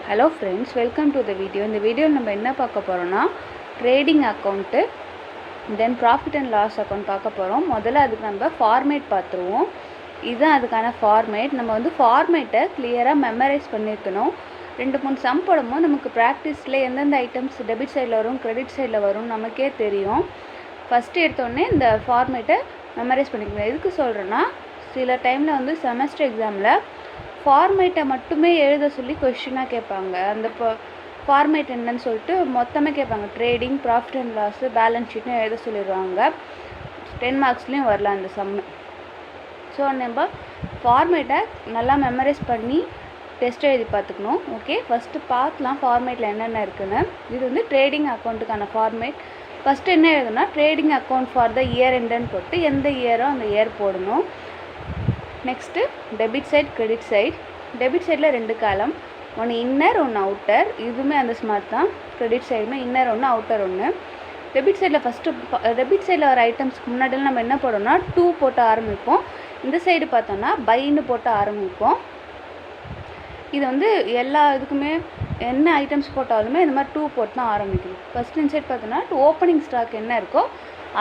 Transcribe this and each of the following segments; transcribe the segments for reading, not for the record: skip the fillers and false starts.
Hello friends, welcome to the video. இந்த வீடியோவில் நம்ம என்ன பார்க்க போகிறோம்னா trading account, then profit and loss account பார்க்க போகிறோம். முதல்ல அதுக்கு நம்ம ஃபார்மேட் பார்த்துருவோம். இதுதான் அதுக்கான ஃபார்மேட். நம்ம வந்து ஃபார்மேட்டை கிளியராக மெமரைஸ் பண்ணியிருக்கணும். 2-3 சம் போடும்போது நமக்கு ப்ராக்டிஸில் எந்தெந்த ஐட்டம்ஸ் டெபிட் சைடில் வரும், கிரெடிட் சைடில் வரும் நமக்கே தெரியும். ஃபஸ்ட்டு எடுத்தோடனே இந்த ஃபார்மேட்டை மெமரைஸ் பண்ணிக்கணும். எதுக்கு சொல்கிறேன்னா, சில டைமில் வந்து செமஸ்டர் எக்ஸாமில் ஃபார்மேட்டை மட்டுமே எழுத சொல்லி கொஷினாக கேட்பாங்க. அந்த ஃபார்மேட் என்னன்னு சொல்லிட்டு மொத்தமாக கேட்பாங்க. Trading, profit and loss, balance ஷீட்னு எழுத சொல்லிடுவாங்க. 10 மார்க்ஸ்லேயும் வரலாம் அந்த சம்மு. ஸோ நம்ம ஃபார்மேட்டை நல்லா மெமரைஸ் பண்ணி டெஸ்ட் எழுதி பார்த்துக்கணும். ஓகே, ஃபஸ்ட்டு பார்க்கலாம் ஃபார்மேட்டில் என்னென்ன இருக்குதுன்னு. இது வந்து ட்ரேடிங் அக்கௌண்ட்டுக்கான ஃபார்மேட். ஃபஸ்ட்டு என்ன எழுதுனா, trading account for the year எண்டுன்னு போட்டு எந்த இயரோ அந்த இயர் போடணும். Next debit side, credit side. Debit சைடில் 2 காலம், ஒன்று இன்னர், ஒன்று அவுட்டர். இதுவுமே அந்த ஸ்மார்ட் தான். கிரெடிட் சைடுமே இன்னர் ஒன்று, அவுட்டர் ஒன்று. டெபிட் சைடில் ஃபஸ்ட்டு டெபிட் சைடில் வர ஐட்டம்ஸ்க்கு முன்னாடிலாம் நம்ம என்ன போடணும்னா 2 போட்டு ஆரம்பிப்போம். இந்த சைடு பார்த்தோன்னா பைன்னு போட்டு ஆரம்பிப்போம். இது வந்து எல்லா இதுக்குமே என்ன ஐட்டம்ஸ் போட்டாலுமே இந்த மாதிரி 2 போட்டு தான் ஆரம்பிக்கணும். ஃபஸ்ட்டு இந்த சைட் பார்த்தோன்னா ஓப்பனிங் ஸ்டாக் என்ன இருக்கோ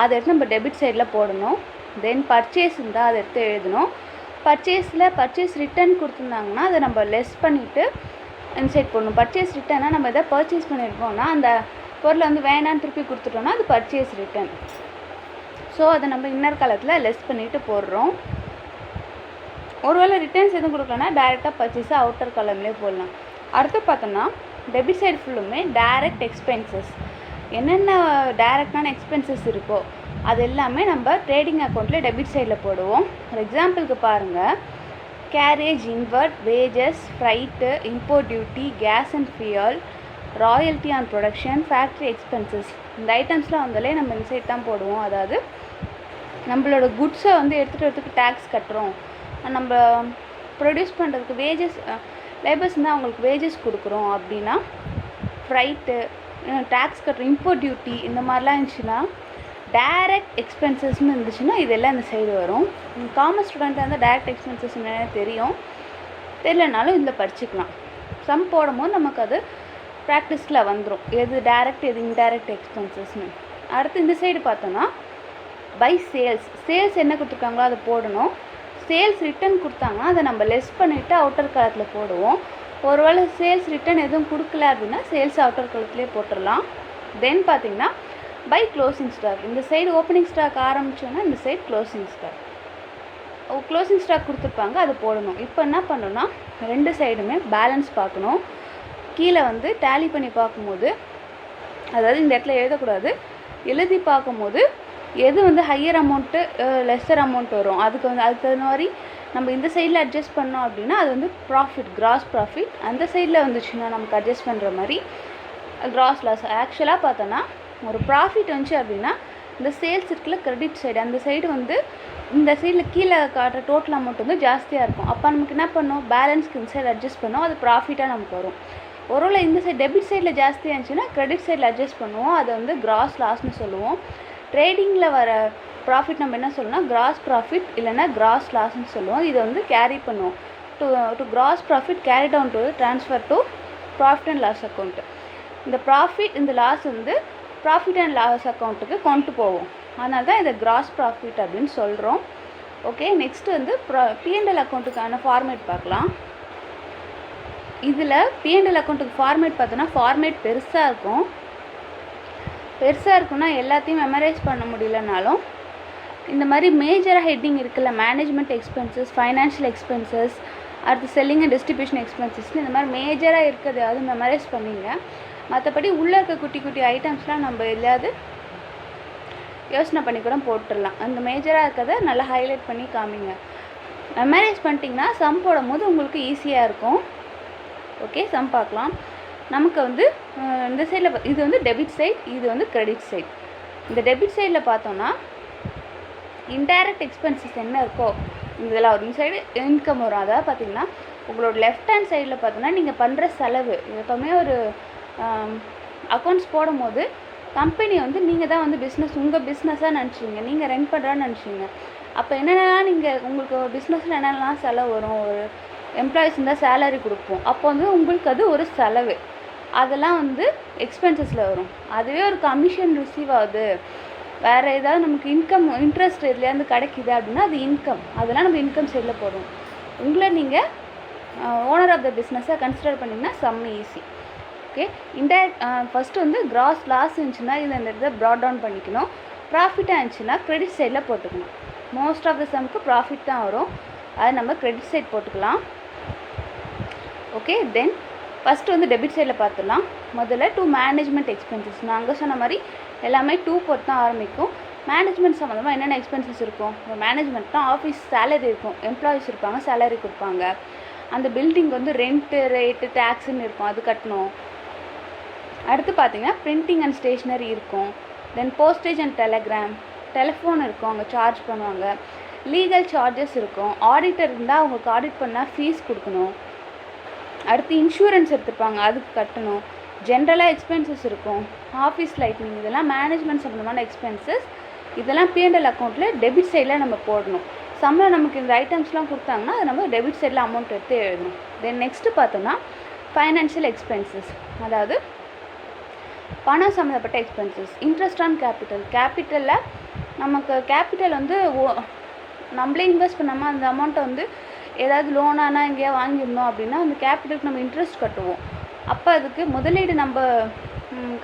அதை எடுத்து நம்ம டெபிட் சைடில் போடணும். தென் பர்ச்சேஸ் இருந்தால் அதை எடுத்து எழுதணும். பர்ச்சேஸ் ரிட்டர்ன் கொடுத்துருந்தாங்கன்னா அதை நம்ம லெஸ் பண்ணிவிட்டு இன்சைட் போடணும். பர்ச்சேஸ் ரிட்டர்னால் நம்ம எதாவது பர்ச்சேஸ் பண்ணியிருக்கோம்னா அந்த பொருளை வந்து வேணான்னு திருப்பி கொடுத்துட்டோம்னா அது பர்ச்சேஸ் ரிட்டர்ன். ஸோ அதை நம்ம இன்னர் காலத்தில் லெஸ் பண்ணிவிட்டு போடுறோம். ஒருவேளை ரிட்டர்ன்ஸ் எதுவும் கொடுக்கலன்னா டேரெக்டாக பர்ச்சேஸாக அவுட்டர் காலம்லேயே போடலாம். அடுத்து பார்த்தோம்னா டெபிட் சைடு ஃபுல்லுமே டைரக்ட் எக்ஸ்பென்சஸ். என்னென்ன டைரக்டான எக்ஸ்பென்சஸ் இருக்கோ அது எல்லாமே நம்ம ட்ரேடிங் அக்கௌண்ட்டில் டெபிட் சைடில் போடுவோம். ஃபார் எக்ஸாம்பிளுக்கு பாருங்கள், carriage, inward, wages, freight, import duty, gas and fuel, royalty on production, factory expenses. இந்த ஐட்டம்ஸ்லாம் வந்தாலே நம்ம இந்த சைட் தான் போடுவோம். அதாவது நம்மளோட குட்ஸை வந்து எடுத்துகிட்டு டேக்ஸ் கட்டுறோம், நம்ம ப்ரொடியூஸ் பண்ணுறதுக்கு வேஜஸ், லேபர்ஸ் தான் அவங்களுக்கு வேஜஸ் கொடுக்குறோம் அப்படின்னா ஃப்ரைட்டு, டேக்ஸ் கட்டுறோம், இம்போர்ட் டியூட்டி, இந்த மாதிரிலாம் இருந்துச்சுன்னா டைரக்ட் எக்ஸ்பென்சஸ்னு இருந்துச்சுன்னா இதெல்லாம் இந்த சைடு வரும். காமர்ஸ் ஸ்டூடெண்ட்டாக இருந்தால் டைரக்ட் எக்ஸ்பென்சஸ் என்னென்ன தெரியும், தெரியலனாலும் இதில் படிச்சுக்கலாம். சம் போடும்போது நமக்கு அது ப்ராக்டிஸில் வந்துடும், எது டைரக்ட் எது இன்டைரக்ட் எக்ஸ்பென்சஸ்னு. அடுத்து இந்த சைடு பார்த்தோன்னா பை சேல்ஸ் என்ன கொடுத்துருக்காங்களோ அதை போடணும். சேல்ஸ் ரிட்டர்ன் கொடுத்தாங்கன்னா அதை நம்ம லெஸ் பண்ணிவிட்டு அவுட்டர் காலத்தில் போடுவோம். ஒருவேளை சேல்ஸ் ரிட்டர்ன் எதுவும் கொடுக்கல அப்படின்னா சேல்ஸ் அவுட்டர் காலத்துலேயே போட்டுடலாம். தென் பார்த்திங்கன்னா பை க்ளோசிங் ஸ்டாக். இந்த சைடு ஓப்பனிங் ஸ்டாக் ஆரம்பித்தோன்னா இந்த side closing stock. Closing stock கொடுத்துருப்பாங்க, அது போடணும். இப்போ என்ன பண்ணணும்னா 2 சைடுமே பேலன்ஸ் பார்க்கணும். கீழே வந்து டேலி பண்ணி பார்க்கும்போது, அதாவது இந்த இடத்துல எழுதக்கூடாது, எழுதி பார்க்கும்போது எது வந்து ஹையர் அமௌண்ட்டு லெஸ்ஸர் அமௌண்ட் வரும் அதுக்கு தகுந்த மாதிரி நம்ம இந்த சைடில் அட்ஜஸ்ட் பண்ணோம் அப்படின்னா அது வந்து ப்ராஃபிட், கிராஸ் ப்ராஃபிட். அந்த சைடில் வந்துச்சுன்னா நமக்கு அட்ஜஸ்ட் பண்ணுற மாதிரி கிராஸ் லாஸ். ஆக்சுவலாக பார்த்தோன்னா ஒரு ப்ராஃபிட் வந்துச்சு அப்படின்னா இந்த சேல்ஸ் இருக்குல்ல, கிரெடிட் சைடு, அந்த சைடு வந்து இந்த சைடில் கீழே காட்டுற டோட்டல் அமௌண்ட் வந்து ஜாஸ்தியாக இருக்கும். அப்போ நமக்கு என்ன பண்ணோம், பேலன்ஸ்க்கு இந்த சைடு அட்ஜஸ்ட் பண்ணோம், அது ப்ராஃபிட்டாக நமக்கு வரும். ஒருவேளை இந்த சைடு டெபிட் சைடில் ஜாஸ்தியாக இருந்துச்சுன்னா கிரெடிட் சைடில் அட்ஜஸ்ட் பண்ணுவோம், அதை வந்து கிராஸ் லாஸ்ன்னு சொல்லுவோம். ட்ரேடிங்கில் வர ப்ராஃபிட் நம்ம என்ன சொல்லணும்னா கிராஸ் ப்ராஃபிட் இல்லைன்னா கிராஸ் லாஸ்ன்னு சொல்லுவோம். இதை வந்து கேரி பண்ணுவோம். To gross profit carry down to transfer to profit and loss account. இந்த ப்ராஃபிட் இந்த லாஸ் வந்து ப்ராஃபிட் அண்ட் லாஸ் அக்கௌண்ட்டுக்கு கொண்டு போவோம். அதனால தான் இதை கிராஸ் ப்ராஃபிட் அப்படின்னு சொல்கிறோம். ஓகே, நெக்ஸ்ட்டு வந்து P&L அக்கௌண்ட்டுக்கான ஃபார்மேட் பார்க்கலாம். இதில் P&L அக்கௌண்ட்டுக்கு ஃபார்மேட் பார்த்தோன்னா ஃபார்மேட் பெருசாக இருக்குன்னா எல்லாத்தையும் மெமரைஸ் பண்ண முடியலனாலும் இந்த மாதிரி மேஜராக ஹெட்டிங் இருக்குல்ல, மேனேஜ்மெண்ட் எக்ஸ்பென்சஸ், ஃபைனான்ஷியல் எக்ஸ்பென்சஸ், அடுத்து செல்லிங் அண்ட் டிஸ்ட்ரிபியூஷன் எக்ஸ்பென்சஸ்னு இந்த மாதிரி மேஜராக இருக்கிறதையாவது மெமரைஸ் பண்ணிங்க. மற்றபடி உள்ளே இருக்க குட்டி குட்டி ஐட்டம்ஸ்லாம் நம்ம எதையாவது யோசனை பண்ணி கூட போட்டுடலாம். அந்த மேஜராக இருக்கிறத நல்லா ஹைலைட் பண்ணி காமிங்க. மெமரைஸ் பண்ணிட்டிங்கன்னா சம் போடும் போது உங்களுக்கு ஈஸியாக இருக்கும். ஓகே, சம் பார்க்கலாம். நமக்கு வந்து இந்த சைடில் இது வந்து டெபிட் சைட், இது வந்து கிரெடிட் சைட். இந்த டெபிட் சைடில் பார்த்தோன்னா இன்டைரக்ட் எக்ஸ்பென்சஸ் என்ன இருக்கோ இதெல்லாம் வரும். இந்த சைடு இன்கம் வரும். அதாவது பார்த்திங்கன்னா உங்களோட லெஃப்ட் ஹேண்ட் சைடில் பார்த்தோன்னா நீங்கள் பண்ணுற செலவு. எப்போவுமே ஒரு அக்கௌண்ட்ஸ் போடும்போது கம்பெனி வந்து நீங்கள் தான் வந்து உங்கள் பிஸ்னஸாக நினச்சிங்க, நீங்கள் ரன் பண்ணுறான்னு நினச்சிங்க. அப்போ என்னென்னலாம் நீங்கள் உங்களுக்கு பிஸ்னஸில் என்னென்னலாம் செலவு வரும், ஒரு எம்ப்ளாயிஸ் இருந்தால் சேலரி கொடுப்போம். அப்போ வந்து உங்களுக்கு அது ஒரு செலவு, அதெல்லாம் வந்து எக்ஸ்பென்சஸில் வரும். அதுவே ஒரு கமிஷன் ரிசீவ் ஆகுது, வேறு ஏதாவது நமக்கு இன்கம் இன்ட்ரெஸ்ட் இதுலேருந்து கிடைக்கிது அப்படின்னா அது இன்கம், அதெல்லாம் நம்ம இன்கம் சைடில் போடுவோம். உங்களை நீங்கள் ஓனர் ஆஃப் த பிஸ்னஸை கன்சிடர் பண்ணிங்கன்னா செம்ம ஈஸி. ஓகே, இன்டைரக்ட் ஃபஸ்ட்டு வந்து கிராஸ் லாஸ் இருந்துச்சுன்னா இந்த இடத்த ப்ராட் டவுன் பண்ணிக்கணும். ப்ராஃபிட்டாக இருந்துச்சுன்னா கிரெடிட் சைடில் போட்டுக்கணும். மோஸ்ட் ஆஃப் த சம்க்கு ப்ராஃபிட் தான் வரும், அது நம்ம கிரெடிட் சைட் போட்டுக்கலாம். ஓகே, தென் ஃபஸ்ட்டு வந்து டெபிட் சைடில் பார்த்துடலாம். முதல்ல டூ மேனேஜ்மெண்ட் எக்ஸ்பென்சஸ். நான் அங்கே சொன்ன மாதிரி எல்லாமே டூ போட்டு தான் ஆரம்பிக்கும். மேனேஜ்மெண்ட் சம்மந்தமாக என்னென்ன எக்ஸ்பென்சஸ் இருக்கும்? இப்போ மேனேஜ்மெண்ட்னா ஆஃபீஸ் சேலரி இருக்கும், எம்ப்ளாயிஸ் இருப்பாங்க, சேலரி கொடுப்பாங்க. அந்த பில்டிங் வந்து ரெண்ட்டு ரேட்டு டேக்ஸுன்னு இருக்கும், அது கட்டணும். அடுத்து பார்த்தீங்கன்னா பிரிண்டிங் அண்ட் ஸ்டேஷ்னரி இருக்கும். தென் போஸ்டேஜ் அண்ட் டெலிஃபோன் இருக்கும், அவங்க சார்ஜ் பண்ணுவாங்க. லீகல் சார்ஜஸ் இருக்கும். ஆடிட்டர் இருந்தால் அவங்களுக்கு ஆடிட் பண்ணால் ஃபீஸ் கொடுக்கணும். அடுத்து இன்சூரன்ஸ் எடுத்துப்பாங்க, அதுக்கு கட்டணும். ஜென்ரலாக எக்ஸ்பென்சஸ் இருக்கும், ஆஃபீஸ் லைட்னிங், இதெல்லாம் மேனேஜ்மெண்ட் சம்மந்தமான எக்ஸ்பென்சஸ். இதெல்லாம் P&L அக்கௌண்ட்டில் டெபிட் சைடில் நம்ம போடணும். சம்பளம் நமக்கு இந்த ஐட்டம்ஸ்லாம் கொடுத்தாங்கன்னா அது நம்ம டெபிட் சைடில் அமௌண்ட் எடுத்து எழுதணும். தென் நெக்ஸ்ட்டு பார்த்தோம்னா ஃபைனான்ஷியல் எக்ஸ்பென்சஸ், அதாவது பணம் சம்மந்தப்பட்ட எக்ஸ்பென்சஸ். இன்ட்ரெஸ்ட் ஆன் கேபிட்டலில் நமக்கு கேபிட்டல் வந்து நம்மளே இன்வெஸ்ட் பண்ணாமல் அந்த அமௌண்ட்டை வந்து ஏதாவது லோனானா எங்கேயா வாங்கியிருந்தோம் அப்படின்னா அந்த கேபிட்டலுக்கு நம்ம இன்ட்ரெஸ்ட் கட்டுவோம். அப்போ அதுக்கு முதலீடு நம்ம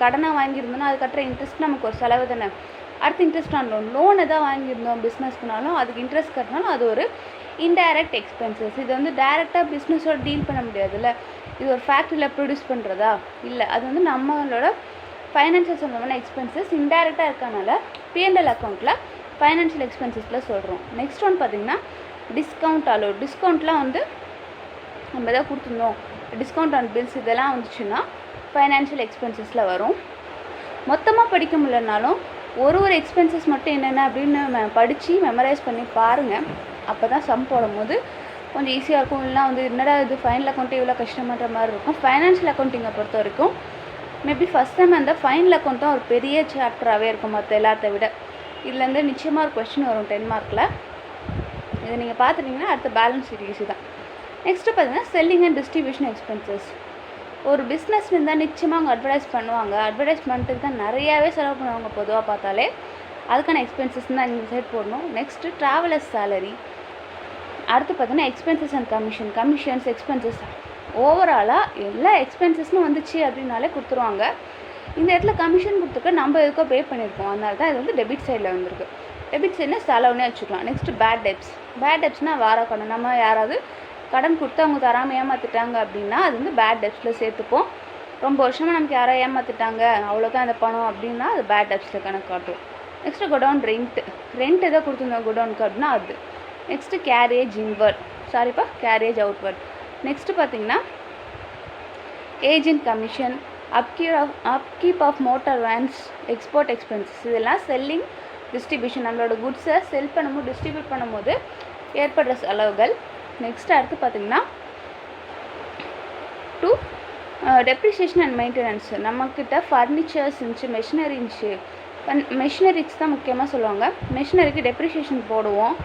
கடனாக வாங்கியிருந்தோம்னா அது கட்டுற இன்ட்ரெஸ்ட் நமக்கு ஒரு செலவு தானே. அடுத்து இன்ட்ரெஸ்ட் ஆன் லோன் எதாவது வாங்கியிருந்தோம் பிஸ்னஸ்க்குனாலும் அதுக்கு இன்ட்ரெஸ்ட் கட்டினாலும் அது ஒரு இன்டைரக்ட் எக்ஸ்பென்சஸ். இது வந்து டைரெக்டாக பிஸ்னஸோட டீல் பண்ண முடியாதுல்ல. இது ஒரு ஃபேக்ட்ரியில் ப்ரொடியூஸ் பண்ணுறதா இல்லை, அது வந்து நம்மளோட ஃபைனான்ஷியல் சம்மந்தமான எக்ஸ்பென்சஸ் இன்டைரக்டாக இருக்கனால P&L அக்கௌண்ட்டில் ஃபைனான்ஷியல் எக்ஸ்பென்சஸில் சொல்கிறோம். நெக்ஸ்ட் ஒன் பார்த்திங்கன்னா டிஸ்கவுண்ட் அலோட். டிஸ்கவுண்ட்லாம் வந்து நம்ம எதாவது கொடுத்துருந்தோம், டிஸ்கவுண்ட் ஆன் பில்ஸ் இதெல்லாம் வந்துச்சுன்னா ஃபைனான்ஷியல் எக்ஸ்பென்சஸில் வரும். மொத்தமாக படிக்க முடியலனாலும் ஒரு எக்ஸ்பென்சஸ் மட்டும் என்னென்ன அப்படின்னு படித்து மெமரைஸ் பண்ணி பாருங்கள். அப்போ தான் சம் போடும் போது கொஞ்சம் ஈஸியாக இருக்கும். இல்லைனா வந்து என்னடா இது ஃபைனல் அக்கௌண்ட்டே இவ்வளோ கஷ்டமான்ற மாதிரி இருக்கும். ஃபைனான்ஷியல் அக்கௌண்ட்டிங்கை பொறுத்த வரைக்கும் மேபி ஃபஸ்ட் டைம் அந்த ஃபைனல் அக்கௌண்ட் தான் ஒரு பெரிய சாப்டராகவே இருக்கும் மற்ற எல்லாத்த விட. இதுலேருந்து நிச்சயமாக ஒரு கொஸ்டின் வரும் 10 மார்க்கில். இதை நீங்கள் பார்த்துட்டிங்கன்னா அடுத்த பேலன்ஸ் ஷீட் ஈஸி தான். நெக்ஸ்ட்டு பார்த்தீங்கன்னா செல்லிங் அண்ட் டிஸ்ட்ரிபியூஷன் எக்ஸ்பென்சஸ். ஒரு பிஸ்னஸ் இருந்தால் நிச்சயமாக அவங்க அட்வர்டைஸ் பண்ணுவாங்க. அட்வர்டைஸ்மெண்ட்டுக்கு தான் நிறையாவே செலவு பண்ணுவாங்க பொதுவாக பார்த்தாலே. அதுக்கான எக்ஸ்பென்சஸ் தான் இந்த சைட் போடணும். Next travellers salary. அடுத்து பார்த்தீங்கன்னா எக்ஸ்பென்சஸ் அண்ட் கமிஷன்ஸ் எக்ஸ்பென்சஸ். ஓவராலாக எல்லா எக்ஸ்பென்சஸ்னு வந்துச்சு அப்படின்னாலே கொடுத்துருவாங்க. இந்த இடத்துல கமிஷன் கொடுத்துக்க நம்ம எதுக்கோ பே பண்ணியிருக்கோம், அதனால தான் இது வந்து டெபிட் சைடில் வந்திருக்கு. டெபிட் சைடில் செலவுனே வச்சுக்கலாம். நெக்ஸ்ட்டு பேட் டெப்ஸ்னால் வார கடன். நம்ம யாராவது கடன் கொடுத்து அவங்க தராமல் ஏமாற்றிட்டாங்க அப்படின்னா அது வந்து பேட் டெப்ஸில் சேர்த்துப்போம். ரொம்ப வருஷமாக நமக்கு யாரோ ஏமாற்றிட்டாங்க அவ்வளோதான் அந்த பணம் அப்படின்னா அது பேட் டெப்ஸில் கணக்கு காட்டும். நெக்ஸ்ட்டு குடவுன் ரெண்ட் எதாவது கொடுத்துருந்தோம் குடவுனுக்கு அப்படின்னா அது. Next carriage outward. நெக்ஸ்ட்டு பார்த்திங்கன்னா agent commission, upkeep of motor vans, export expenses. இதெல்லாம் செல்லிங் டிஸ்ட்ரிபியூஷன், நம்மளோட குட்ஸை செல் பண்ணும்போது டிஸ்ட்ரிபியூட் பண்ணும்போது ஏற்படுற செலவுகள். நெக்ஸ்ட்டு அடுத்து பார்த்திங்கன்னா டெப்ரிசியேஷன் அண்ட் மெயின்டெனன்ஸ். நம்மக்கிட்ட ஃபர்னிச்சர்ஸ் இருந்துச்சு, மெஷினரி இருந்துச்சு. மெஷினரிஸ் தான் முக்கியமாக சொல்லுவாங்க. மெஷினரிக்கு டெப்ரிசியேஷன் போடுவோம்.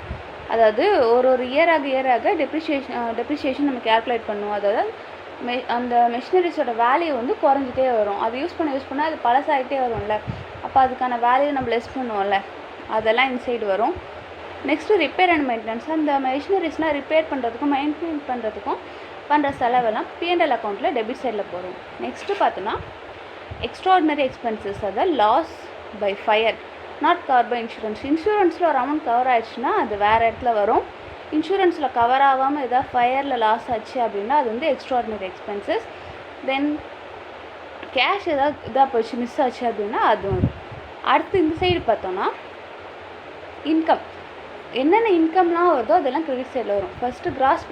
அதாவது ஒரு இயராக டெப்ரிசியேஷன் நம்ம கேல்குலேட் பண்ணுவோம். அதாவது அந்த மெஷினரிஸோட வேல்யூ வந்து குறைஞ்சிட்டே வரும். அது யூஸ் பண்ண அது பழசாகிட்டே வரும்ல, அப்போ அதுக்கான வேல்யூ நம்ம லெஸ் பண்ணுவோம்ல, அதெல்லாம் இன்சைடு வரும். Next repair and maintenance. அந்த மெஷினரிஸ்லாம் ரிப்பேர் பண்ணுறதுக்கும் மெயின்டைன் பண்ணுறதுக்கும் பண்ணுற செலவெல்லாம் P&L அக்கௌண்ட்டில் டெபிட் சைடில் போடும். நெக்ஸ்ட்டு பார்த்தோன்னா எக்ஸ்ட்ராடினரி எக்ஸ்பென்சஸ், அதாவது loss by fire not cover by insurance. இன்சூரன்ஸில் ஒரு அமௌண்ட் கவர் ஆகிடுச்சுன்னா அது வேறு இடத்துல வரும். இன்சூரன்ஸில் கவர் ஆகாமல் எதாவது ஃபயரில் லாஸ் ஆச்சு அப்படின்னா அது வந்து எக்ஸ்ட்ராடினரி எக்ஸ்பென்சஸ். தென் கேஷ் ஏதாவது இதாக போச்சு மிஸ் ஆச்சு அப்படின்னா அது வரும். அடுத்து இந்த சைடு பார்த்தோன்னா இன்கம். என்னென்ன இன்கம்லாம் வருதோ அதெல்லாம் கிரெடிட் சைடில் வரும். ஃபஸ்ட்டு கிராஸ்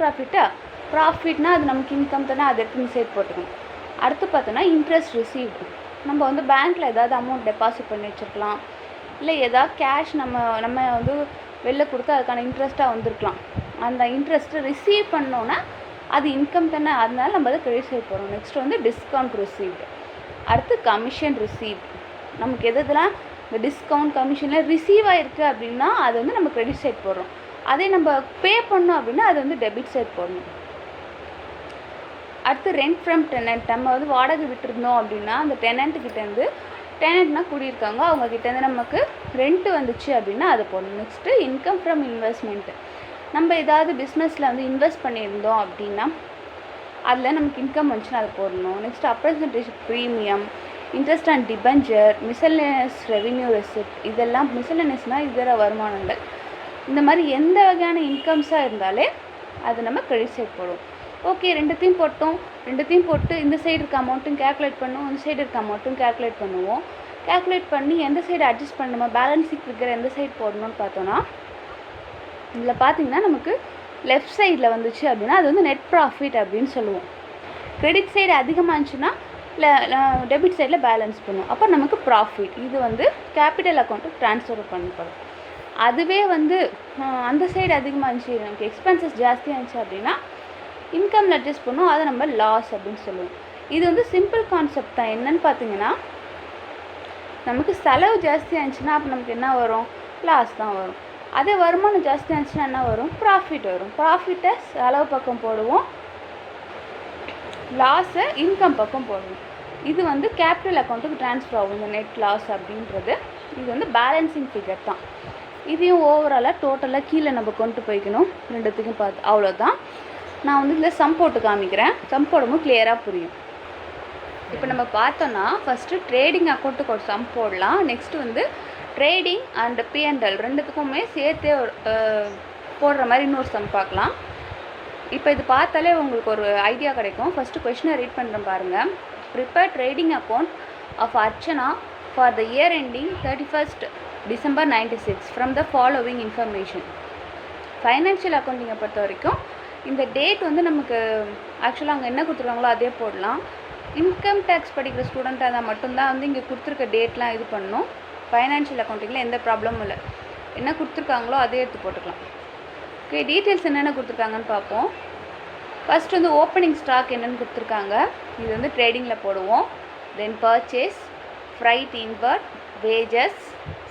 ப்ராஃபிட்னா அது நமக்கு இன்கம் தானே, அதை எடுத்து சைட் போட்டுக்கணும். அடுத்து பார்த்தோன்னா இன்ட்ரெஸ்ட் ரிசீவ்டு. நம்ம வந்து பேங்க்கில் ஏதாவது அமௌண்ட் டெபாசிட் பண்ணி வச்சுருக்கலாம், இல்லை ஏதாவது கேஷ் நம்ம வந்து வெளில கொடுத்து அதுக்கான இன்ட்ரெஸ்ட்டாக வந்திருக்கலாம். அந்த இன்ட்ரெஸ்ட்டை ரிசீவ் பண்ணோன்னா அது இன்கம் தானே, அதனால நம்ம அதை கிரெடிட் சைட் போகிறோம். நெக்ஸ்ட் வந்து டிஸ்கவுண்ட் ரிசீவ்டு. அடுத்து கமிஷன் ரிசீவ்டு. நமக்கு எதெல்லாம் இந்த டிஸ்கவுண்ட் கமிஷனில் ரிசீவ் ஆகிருக்கு அப்படின்னா அது வந்து நம்ம கிரெடிட் சைட் போடுறோம். அதே நம்ம பே பண்ணோம் அப்படின்னா அது வந்து டெபிட் சைட் போடணும். அடுத்து ரெண்ட் ஃப்ரம் டெனண்ட், நம்ம வந்து வாடகை விட்டுருந்தோம் அப்படின்னா அந்த டெனண்ட்டுக்கிட்டேருந்து, டெனண்ட்னா குடியிருக்காங்க, அவங்கக்கிட்டேருந்து நமக்கு ரெண்ட்டு வந்துச்சு அப்படின்னா அது போடணும். நெக்ஸ்ட்டு இன்கம் ஃப்ரம் இன்வெஸ்ட்மெண்ட்டு, நம்ம ஏதாவது பிஸ்னஸில் வந்து இன்வெஸ்ட் பண்ணியிருந்தோம் அப்படின்னா அதில் நமக்கு இன்கம் வந்துச்சுன்னா அது போடணும். Next apprenticeship premium, interest and debenture, miscellaneous revenue receipt, இதெல்லாம் மிசலேனியஸ்னால் இதர வருமானங்கள். இந்த மாதிரி எந்த வகையான இன்கம்ஸாக இருந்தாலே அது நம்ம கிரெடிட் சைட் போடுவோம். ஓகே, ரெண்டுத்தையும் போட்டு இந்த சைடு இருக்க அமௌண்ட்டும் கேல்குலேட் பண்ணுவோம், இந்த சைடு இருக்க அமௌண்ட்டும் கேல்குலேட் பண்ணுவோம். கேல்குலேட் பண்ணி எந்த சைடு அட்ஜஸ்ட் பண்ணணுமா, பேலன்ஸுக்கு இருக்கிற எந்த சைடு போடணும்னு பார்த்தோன்னா, இதில் பார்த்திங்கன்னா நமக்கு லெஃப்ட் சைடில் வந்துச்சு அப்படின்னா அது வந்து நெட் ப்ராஃபிட் அப்படின்னு சொல்லுவோம். கிரெடிட் சைடு அதிகமாக இருந்துச்சுன்னா டெபிட் சைடில் பேலன்ஸ் பண்ணுவோம், அப்போ நமக்கு ப்ராஃபிட். இது வந்து கேபிட்டல் அக்கௌண்ட்டுக்கு ட்ரான்ஸ்ஃபர் பண்ணப்படும். அதுவே வந்து அந்த சைடு அதிகமாக இருந்துச்சு, நமக்கு எக்ஸ்பென்சஸ் ஜாஸ்தியாக இருந்துச்சு அப்படின்னா இன்கமில் அட்ஜஸ்ட் பண்ணுவோம், அதை நம்ம லாஸ் அப்படின்னு சொல்லுவோம். இது வந்து சிம்பிள் கான்செப்ட் தான். என்னென்னு பார்த்தீங்கன்னா, நமக்கு செலவு ஜாஸ்தியாக இருந்துச்சுன்னா அப்போ நமக்கு என்ன வரும், லாஸ் தான் வரும். அதே வருமானம் ஜாஸ்தியாக இருந்துச்சுன்னா என்ன வரும், ப்ராஃபிட் வரும். ப்ராஃபிட்டை செலவு பக்கம் போடுவோம், லாஸை இன்கம் பக்கம் போடுவோம். இது வந்து கேபிட்டல் அக்கௌண்ட்டுக்கு ட்ரான்ஸ்ஃபர் ஆகும் இந்த நெட் லாஸ் அப்படின்றது. இது வந்து பேலன்சிங் ஃபிகர் தான். இதையும் ஓவராலாக டோட்டலாக கீழே நம்ம கொண்டு போய்க்கணும் ரெண்டுத்துக்கும் பார்த்து. அவ்வளோதான். நான் வந்து இதில் சம் போட்டு காமிக்கிறேன், சம் போடும்போது கிளியராக புரியும். இப்போ நம்ம பார்த்தோன்னா ஃபஸ்ட்டு ட்ரேடிங் அக்கௌண்ட்டுக்கு ஒரு சம் போடலாம். நெக்ஸ்ட்டு வந்து ட்ரேடிங் அண்ட் P&L ரெண்டுத்துக்குமே சேர்த்தே போடுற மாதிரி இன்னொரு சம் பார்க்கலாம். இப்போ இது பார்த்தாலே உங்களுக்கு ஒரு ஐடியா கிடைக்கும். ஃபஸ்ட்டு கொஷினை ரீட் பண்ணுறேன் பாருங்கள். Prepare trading account of Archana for the year ending 31st December 96 from the following information. Financial அக்கௌண்டிங்கை பொறுத்த வரைக்கும் இந்த டேட் வந்து நமக்கு ஆக்சுவலாக அங்கே என்ன கொடுத்துருக்காங்களோ அதே போடலாம். இன்கம் டேக்ஸ் படிக்கிற ஸ்டூடெண்ட்டாக தான் மட்டும்தான் வந்து இங்கே கொடுத்துருக்க டேட்லாம் இது பண்ணணும். ஃபைனான்ஷியல் அக்கௌண்டிங்கில் எந்த ப்ராப்ளமும் இல்லை, என்ன கொடுத்துருக்காங்களோ அதே எடுத்து போட்டுக்கலாம். ஓகே, டீட்டெயில்ஸ் என்னென்ன கொடுத்துருக்காங்கன்னு பார்ப்போம். ஃபஸ்ட் வந்து ஓப்பனிங் ஸ்டாக் என்னென்னு கொடுத்துருக்காங்க, இது வந்து ட்ரேடிங்கில் போடுவோம். Then purchase, freight inward, wages,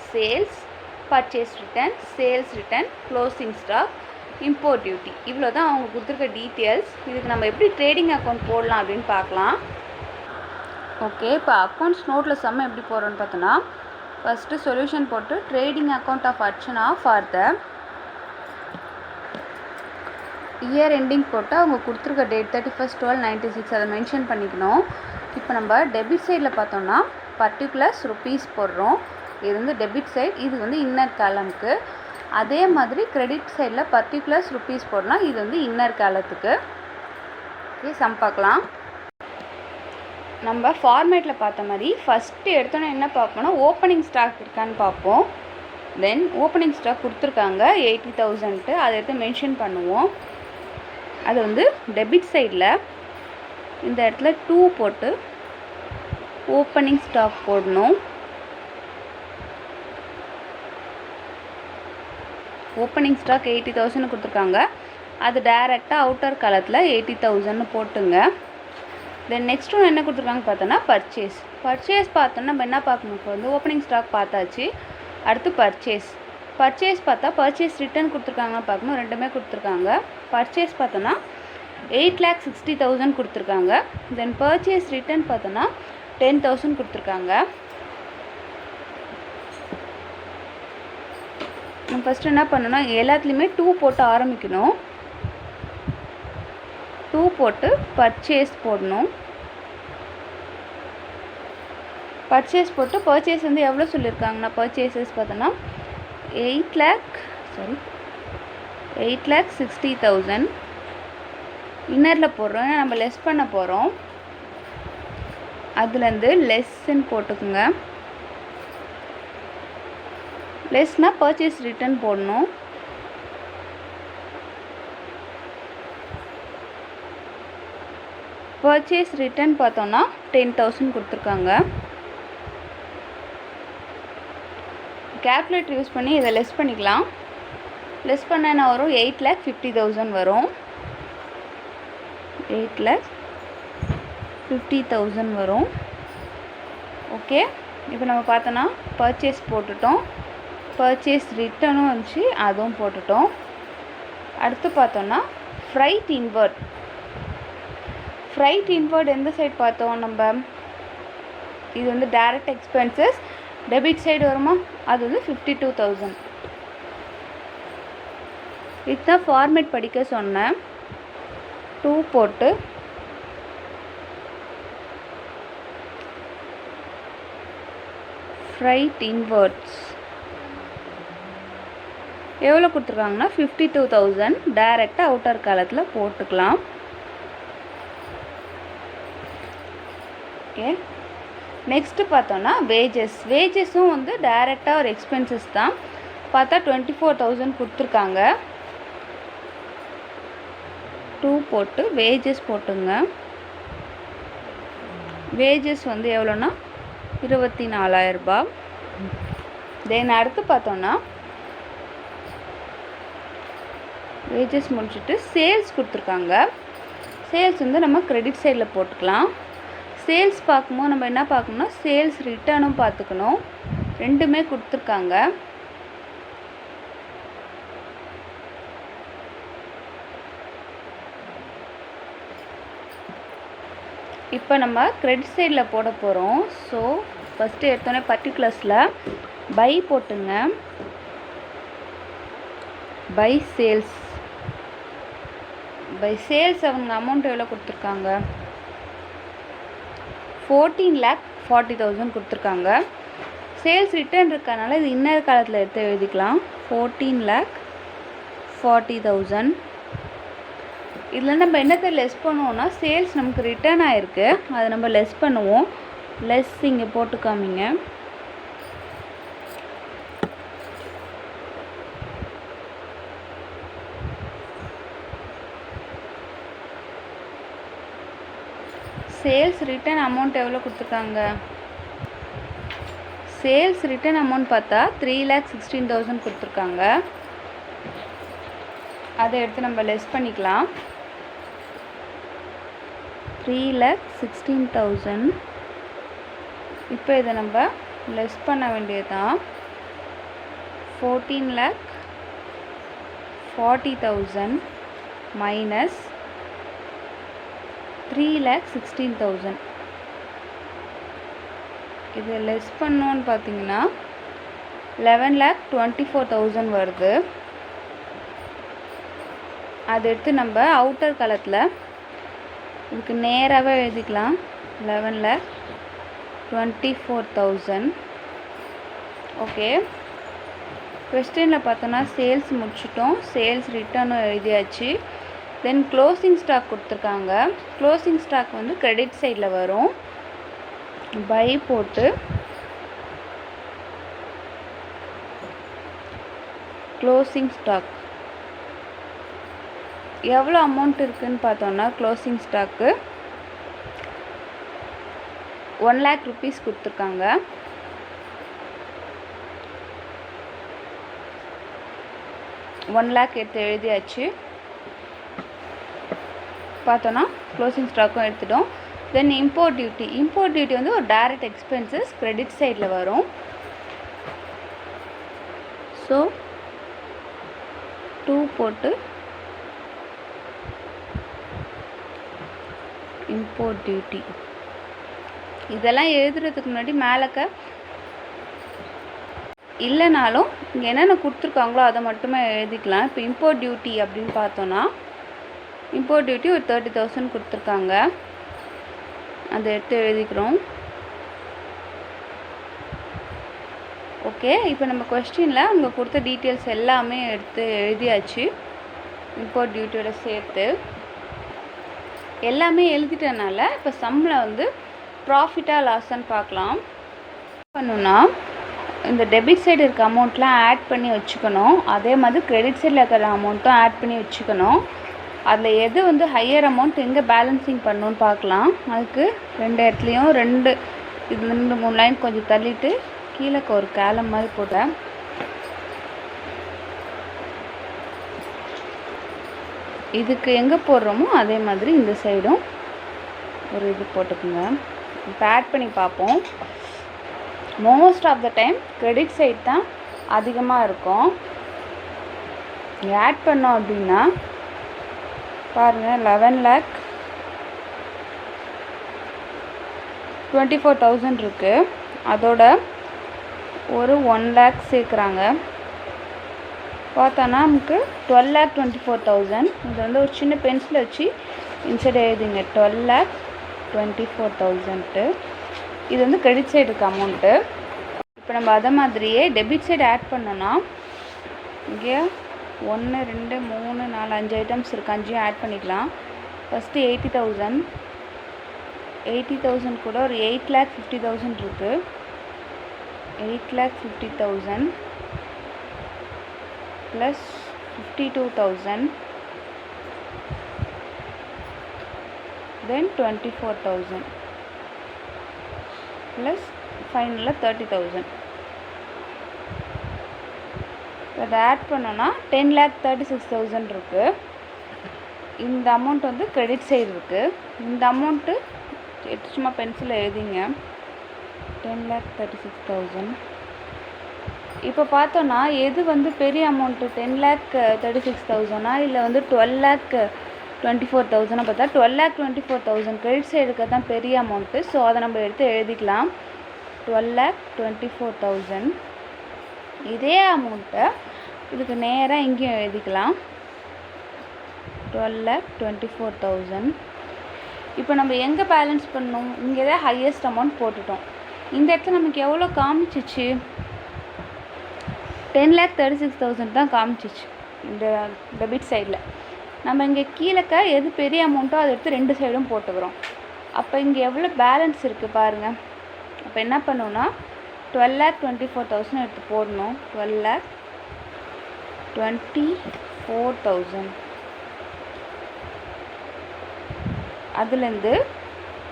sales, purchase return, sales return, closing stock, import duty. இவ்வளோ தான் அவங்க கொடுத்துருக்க டீட்டெயில்ஸ். இதுக்கு நம்ம எப்படி ட்ரேடிங் அக்கௌண்ட் போடலாம் அப்படின்னு பார்க்கலாம். ஓகே, இப்போ அக்கௌண்ட்ஸ் நோட்டில் சம் எப்படி போடுறோன்னு பார்த்தோன்னா, ஃபஸ்ட்டு சொல்யூஷன் போட்டு trading account of Archana for the year ending போட்டு அவங்க கொடுத்துருக்க டேட் 31st 12/96 அதை மென்ஷன் பண்ணிக்கணும். இப்போ நம்ம டெபிட் சைடில் பார்த்தோன்னா பர்டிகுலர்ஸ் ருப்பீஸ் போடுறோம். இது வந்து டெபிட் சைட், இது வந்து இன்னர் காலமுக்கு. அதே மாதிரி கிரெடிட் சைடில் பர்டிகுலர்ஸ் ருப்பீஸ் போடலாம், இது வந்து இன்னர் காலத்துக்கு. ஓகே, சம் பார்க்கலாம். நம்ம ஃபார்மேட்டில் பார்த்த மாதிரி ஃபஸ்ட்டு எடுத்தோன்னே என்ன பார்ப்போம்னா ஓப்பனிங் ஸ்டாக் இருக்கான்னு பார்ப்போம். தென் ஓப்பனிங் ஸ்டாக் கொடுத்துருக்காங்க 80,000, அதை எடுத்து மென்ஷன் பண்ணுவோம். அது வந்து டெபிட் சைடில் இந்த இடத்துல 2 போட்டு ஓப்பனிங் ஸ்டாக் போடணும். ஓப்பனிங் ஸ்டாக் 80,000 கொடுத்துருக்காங்க, அது டைரெக்டாக அவுட்டர் காலத்தில் 80,000 போட்டுங்க. தென் நெக்ஸ்ட் ஒன்று என்ன கொடுத்துருக்காங்க பார்த்தோன்னா பர்ச்சேஸ் பார்த்தோன்னா நம்ம என்ன பார்க்கணும், இப்போ வந்து ஓப்பனிங் ஸ்டாக் பார்த்தாச்சு. அடுத்து பர்ச்சேஸ் பார்த்தா பர்ச்சேஸ் ரிட்டர்ன் கொடுத்துருக்காங்கன்னு பார்க்கணும், ரெண்டுமே கொடுத்துருக்காங்க. பர்ச்சேஸ் பார்த்தோன்னா 8,60,000 கொடுத்துருக்காங்க. தென் பர்ச்சேஸ் ரிட்டர்ன் பார்த்தோன்னா 10,000 கொடுத்துருக்காங்க. நம்ம ஃபஸ்ட்டு என்ன பண்ணணும்னா எல்லாத்துலேயுமே 2 போட்டு ஆரம்பிக்கணும். 2 போட்டு பர்ச்சேஸ் போடணும். பர்ச்சேஸ் போட்டு பர்ச்சேஸ் வந்து எவ்வளோ சொல்லியிருக்காங்கன்னா பர்ச்சேசஸ் பார்த்தோன்னா 8,60,000 இன்னரில் போடுறோம், ஏன்னா நம்ம லெஸ் பண்ண போகிறோம். அதுலேருந்து லெஸ்ன்னு போட்டுக்குங்க. லெஸ்னால் பர்ச்சேஸ் ரிட்டர்ன் போடணும். பர்ச்சேஸ் ரிட்டர்ன் பார்த்தோன்னா 10,000 கொடுத்துருக்காங்க. கேல்குலேட்டர் யூஸ் பண்ணி இதை லெஸ் பண்ணிக்கலாம். லெஸ் பண்ண என்ன வரும், 8,50,000 வரும். 8,50,000 வரும். ஓகே, இப்போ நம்ம பார்த்தோன்னா பர்ச்சேஸ் போட்டுட்டோம், பர்ச்சேஸ் ரிட்டர்னும் வந்துச்சு, அதுவும் போட்டுட்டோம். அடுத்து பார்த்தோன்னா ஃப்ரைட் ஃப்ரைட் இன்வர்ட் எந்த சைடு பார்த்தோம் நம்ம? இது வந்து டைரக்ட் எக்ஸ்பென்சஸ், டெபிட் சைடு வருமா? அது வந்து 52,000. இதுதான் ஃபார்மேட் படிக்க சொன்னேன். 2 போட்டு ஃப்ரைட் இன்வர்ட்ஸ் எவ்வளோ கொடுத்துருக்காங்கன்னா 52,000 டைரெக்டாக அவுட்டர் காலத்தில் போட்டுக்கலாம். ஓகே, நெக்ஸ்ட்டு பார்த்தோன்னா வேஜஸும் வந்து டைரெக்டாக ஒரு எக்ஸ்பென்சஸ் தான். பார்த்தா 24,000 கொடுத்துருக்காங்க. 2 போட்டு வேஜஸ் போட்டுங்க. வேஜஸ் வந்து எவ்வளோன்னா 24,000 ரூபாய். தென் அடுத்து பார்த்தோன்னா வேஜஸ் முடிச்சுட்டு சேல்ஸ் கொடுத்துருக்காங்க. சேல்ஸ் வந்து நம்ம கிரெடிட் சைடில் போட்டுக்கலாம். சேல்ஸ் பார்க்கும்போது நம்ம என்ன பார்க்கணும்னா சேல்ஸ் ரிட்டர்னும் பார்த்துக்கணும். ரெண்டுமே கொடுத்துருக்காங்க. இப்போ நம்ம கிரெடிட் சைடில் போட போகிறோம். ஸோ ஃபஸ்ட்டு எடுத்தோடனே பர்டிகுலர்ஸில் பை போட்டுங்க. பை சேல்ஸ் அவங்க அமௌண்ட் எவ்வளோ கொடுத்துருக்காங்க? 14,40,000 கொடுத்துருக்காங்க. சேல்ஸ் ரிட்டர்ன் இருக்கனால இது இன்னர் காலத்தில் எடுத்து எழுதிக்கலாம். 14,40,000. இதில் நம்ம என்னத்தை லெஸ் பண்ணுவோம்னா சேல்ஸ் நமக்கு ரிட்டர்ன் ஆகிருக்கு, அதை நம்ம லெஸ் பண்ணுவோம். லெஸ் இங்கே போட்டு காமிங்க. சேல்ஸ் ரிட்டர்ன் அமௌண்ட் எவ்வளோ கொடுத்துருக்காங்க? சேல்ஸ் ரிட்டர்ன் அமௌண்ட் பார்த்தா 3,16,000 கொடுத்துருக்காங்க. அதை எடுத்து நம்ம லெஸ் பண்ணிக்கலாம். 3,16,000. இப்போ இதை நம்ம லெஸ் பண்ண வேண்டியதுதான். 14,40,000 மைனஸ் 3,16,000. இது லெஸ் பண்ணோன்னு பார்த்தீங்கன்னா 11,24,000 வருது. அதை எடுத்து நம்ம அவுட்டர் காலத்தில் இதுக்கு நேராகவே எழுதிக்கலாம். 11,24,000. ஓகே, கொஸ்டினில் பார்த்தோன்னா சேல்ஸ் முடிச்சிட்டோம், சேல்ஸ் ரிட்டர்னும் எழுதியாச்சு. தென் க்ளோசிங் ஸ்டாக் கொடுத்துருக்காங்க. க்ளோசிங் ஸ்டாக் வந்து கிரெடிட் சைடில் வரும். பை போட்டு க்ளோசிங் ஸ்டாக் எவ்வளோ அமௌண்ட் இருக்குதுன்னு பார்த்தோன்னா க்ளோசிங் ஸ்டாக்கு 1 lakh rupees கொடுத்துருக்காங்க. $1 lakh எடுத்து எழுதியாச்சு. பார்த்தோன்னா க்ளோசிங் ஸ்டாக்கும் எடுத்துட்டோம். தென் இம்போர்ட் டியூட்டி வந்து ஒரு டைரக்ட் எக்ஸ்பென்சஸ் கிரெடிட் சைடில் வரும். ஸோ 2 போட்டு இம்போர்ட் டியூட்டி இதெல்லாம் எழுதுறதுக்கு முன்னாடி மேலக்க இல்லைனாலும் இங்கே என்னென்ன கொடுத்துருக்காங்களோ அதை மட்டுமே எழுதிக்கலாம். இப்போ இம்போர்ட் டியூட்டி அப்படின்னு பார்த்தோன்னா இம்போர்ட் டியூட்டி ஒரு 30,000 கொடுத்துருக்காங்க. அதை எடுத்து எழுதிக்கிறோம். ஓகே, இப்போ நம்ம கொஸ்டினில் அவங்க கொடுத்த டீட்டெயில்ஸ் எல்லாமே எடுத்து எழுதியாச்சு. இம்போர்ட் டியூட்டியோட சேர்த்து எல்லாமே எழுதிட்டனால இப்போ சம்மில் வந்து ப்ராஃபிட்டாக லாஸான்னு பார்க்கலாம். பண்ணணுன்னா இந்த டெபிட் சைடு இருக்க அமௌண்ட்லாம் ஆட் பண்ணி வச்சுக்கணும். அதே மாதிரி கிரெடிட் சைடில் இருக்கிற அமௌண்ட்டும் ஆட் பண்ணி வச்சுக்கணும். அதில் எது வந்து ஹையர் அமௌண்ட் எங்கே பேலன்சிங் பண்ணணுன்னு பார்க்கலாம். அதுக்கு 2 இடத்துலையும் 2 3 லைன் கொஞ்சம் தள்ளிட்டு கீழே ஒரு கேலம் மாதிரி போட்டேன். இதுக்கு எங்கே போடுறோமோ அதே மாதிரி இந்த சைடும் ஒரு இது போட்டுக்குங்க. இப்போ ஆட் பண்ணி பார்ப்போம். Most of the time credit side தான் அதிகமாக இருக்கும். ஆட் பண்ணோம் அப்படின்னா பாருங்கள் 11 lakh 24,000 இருக்குது. அதோட ஒரு 1 lakh சேர்க்குறாங்க. பார்த்தோன்னா நமக்கு 12,24,000. இது வந்து ஒரு சின்ன பென்சில் வச்சு இன்சைட் எழுதிங்க 12,24,000. இது வந்து கிரெடிட் சைடு இருக்க அமௌண்ட்டு. இப்போ நம்ம அதை மாதிரியே டெபிட் சைடு ஆட் பண்ணோன்னா இங்கே 1 2 3 4 5 ஐட்டம்ஸ் இருக்குது. 5 ஆட் பண்ணிக்கலாம். ஃபஸ்ட்டு 80,000 கூட ஒரு 8,50,000 இருக்குது. 8,50,000 ப்ளஸ் 52,000 தென் 24,000 ப்ளஸ் ஃபைனலாக 30,000. அதை ஆட் பண்ணோன்னா 10,36,000 இருக்குது. இந்த அமௌண்ட் வந்து கிரெடிட் சைடு இருக்குது. இந்த அமௌண்ட்டு சும்மா பென்சில் எழுதிங்க 10,36,000. இப்போ பார்த்தோன்னா எது வந்து பெரிய அமௌண்ட்டு 10,36,000 இல்லை வந்து 12,24,000 பார்த்தா 12,24,000 கிரெடிட் சைடுக்கு தான் பெரிய அமௌண்ட்டு. ஸோ அதை நம்ம எடுத்து எழுதிக்கலாம் 12,24,000. இதே அமௌண்ட்டை இதுக்கு நேராக இங்கேயும் எழுதிக்கலாம் 12,24,000. இப்போ நம்ம எங்கே பேலன்ஸ் பண்ணணும்? இங்கே தான் ஹையஸ்ட் அமௌண்ட் போட்டுட்டோம். இந்த இடத்துல நமக்கு எவ்வளோ காமிச்சிச்சு? 10,36,000 தான் காமிச்சிச்சு இந்த டெபிட் சைடில். நம்ம இங்கே கீழக்க எது பெரிய அமௌண்ட்டோ அதை எடுத்து 2 சைடும் போட்டுக்கிறோம். அப்போ இங்கே எவ்வளோ பேலன்ஸ் இருக்குது பாருங்கள். அப்போ என்ன பண்ணணும்னா 12,24,000 எடுத்து போடணும். 12,24,000 அதுலேருந்து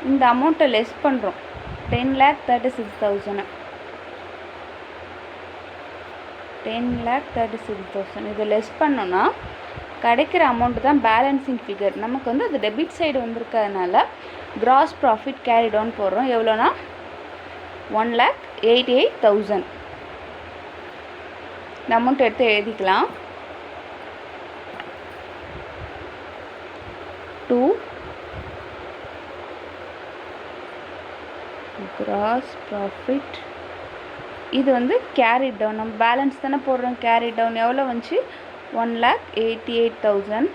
இந்த அமௌண்ட்டை லெஸ் பண்ணுறோம் 10,36,000. 10,36,000 இதை லெஸ் பண்ணோன்னா கிடைக்கிற அமௌண்ட்டு தான் பேலன்சிங் ஃபிகர். நமக்கு வந்து அது டெபிட் சைடு வந்திருக்கிறதுனால கிராஸ் ப்ராஃபிட் கேரி டவுன் போடுறோம். எவ்வளோனா 1,88,000. இந்த அமௌண்ட் எடுத்து எழுதிக்கலாம். 2 கிராஸ் ப்ராஃபிட். இது வந்து கேரி டவுன். நம்ம பேலன்ஸ் தானே போடுறோம். கேரி டவுன் எவ்வளோ வந்துச்சு? 1,88,000.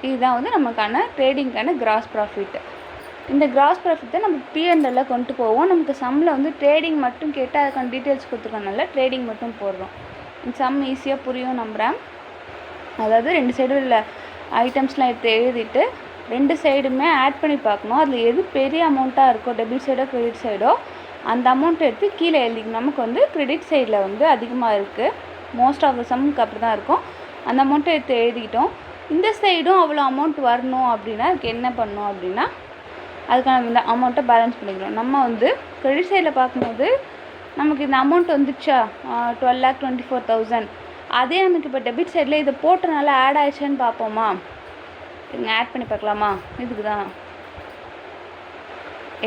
இதுதான் வந்து நமக்கான ட்ரேடிங்கான கிராஸ் ப்ராஃபிட். இந்த கிராஸ் ப்ராஃபிட் தான் நம்ம P&L கொண்டு போவோம். நமக்கு சம்மில் வந்து ட்ரேடிங் மட்டும் கேட்டால் அதுக்கான டீட்டெயில்ஸ் கொடுத்துருக்கனால ட்ரேடிங் மட்டும் போடுறோம். இந்த சம் ஈஸியாக புரியும் நம்புகிறேன். அதாவது 2 சைடும் உள்ள ஐட்டம்ஸ்லாம் எடுத்து எழுதிட்டு 2 சைடுமே ஆட் பண்ணி பார்க்கணும். அதில் எது பெரிய அமௌண்ட்டாக இருக்கோ டெபிட் சைடோ கிரெடிட் சைடோ அந்த அமௌண்ட் எடுத்து கீழே எழுதிக்கணும். நமக்கு வந்து கிரெடிட் சைடில் வந்து அதிகமாக இருக்குது. மோஸ்ட் ஆஃப் த சம்முக்கு அப்படி தான் இருக்கும். அந்த அமௌண்ட்டை எடுத்து எழுதிக்கிட்டோம். இந்த சைடும் அவ்வளோ அமௌண்ட் வரணும் அப்படின்னா அதுக்கு என்ன பண்ணணும் அப்படின்னா அதுக்கான இந்த அமௌண்ட்டை பேலன்ஸ் பண்ணிக்கிறோம். நம்ம வந்து கிரெடிட் சைடில் பார்க்கும்போது நமக்கு இந்த அமௌண்ட் வந்துச்சா 12,24,000. அதே நமக்கு இப்போ டெபிட் சைடில் இதை போட்டனால ஆட் ஆயிடுச்சான்னு பார்ப்போமா? இங்கே ஆட் பண்ணி பார்க்கலாமா? இதுக்கு தான்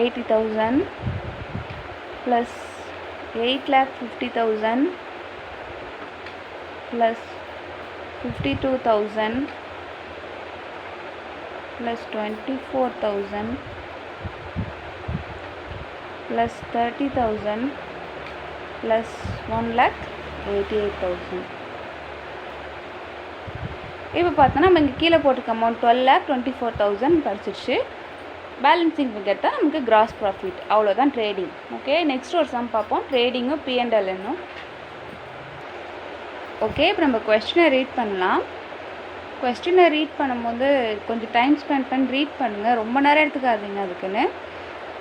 80,000 plus 8,50,000 plus 52,000 plus 24,000 plus 30,000 plus 1,88,000. இப்போ பார்த்தோன்னா நம்ம இங்கே கீழே போட்டிருக்க அமௌண்ட் 12,24,000 கிடச்சிருச்சு. பேலன்சிங் ஃபிகர் தான் நமக்கு கிராஸ் ப்ராஃபிட். அவ்வளோதான் ட்ரேடிங். ஓகே, நெக்ஸ்ட் ஒரு சம் பார்ப்போம். ட்ரேடிங்கும் P&L என்னும். ஓகே, இப்போ நம்ம கொஸ்டினை ரீட் பண்ணலாம். கொஸ்டினை ரீட் பண்ணும்போது கொஞ்சம் டைம் ஸ்பெண்ட் பண்ணி ரீட் பண்ணுங்கள். ரொம்ப நேரம் எடுத்துக்காதீங்க அதுக்குன்னு.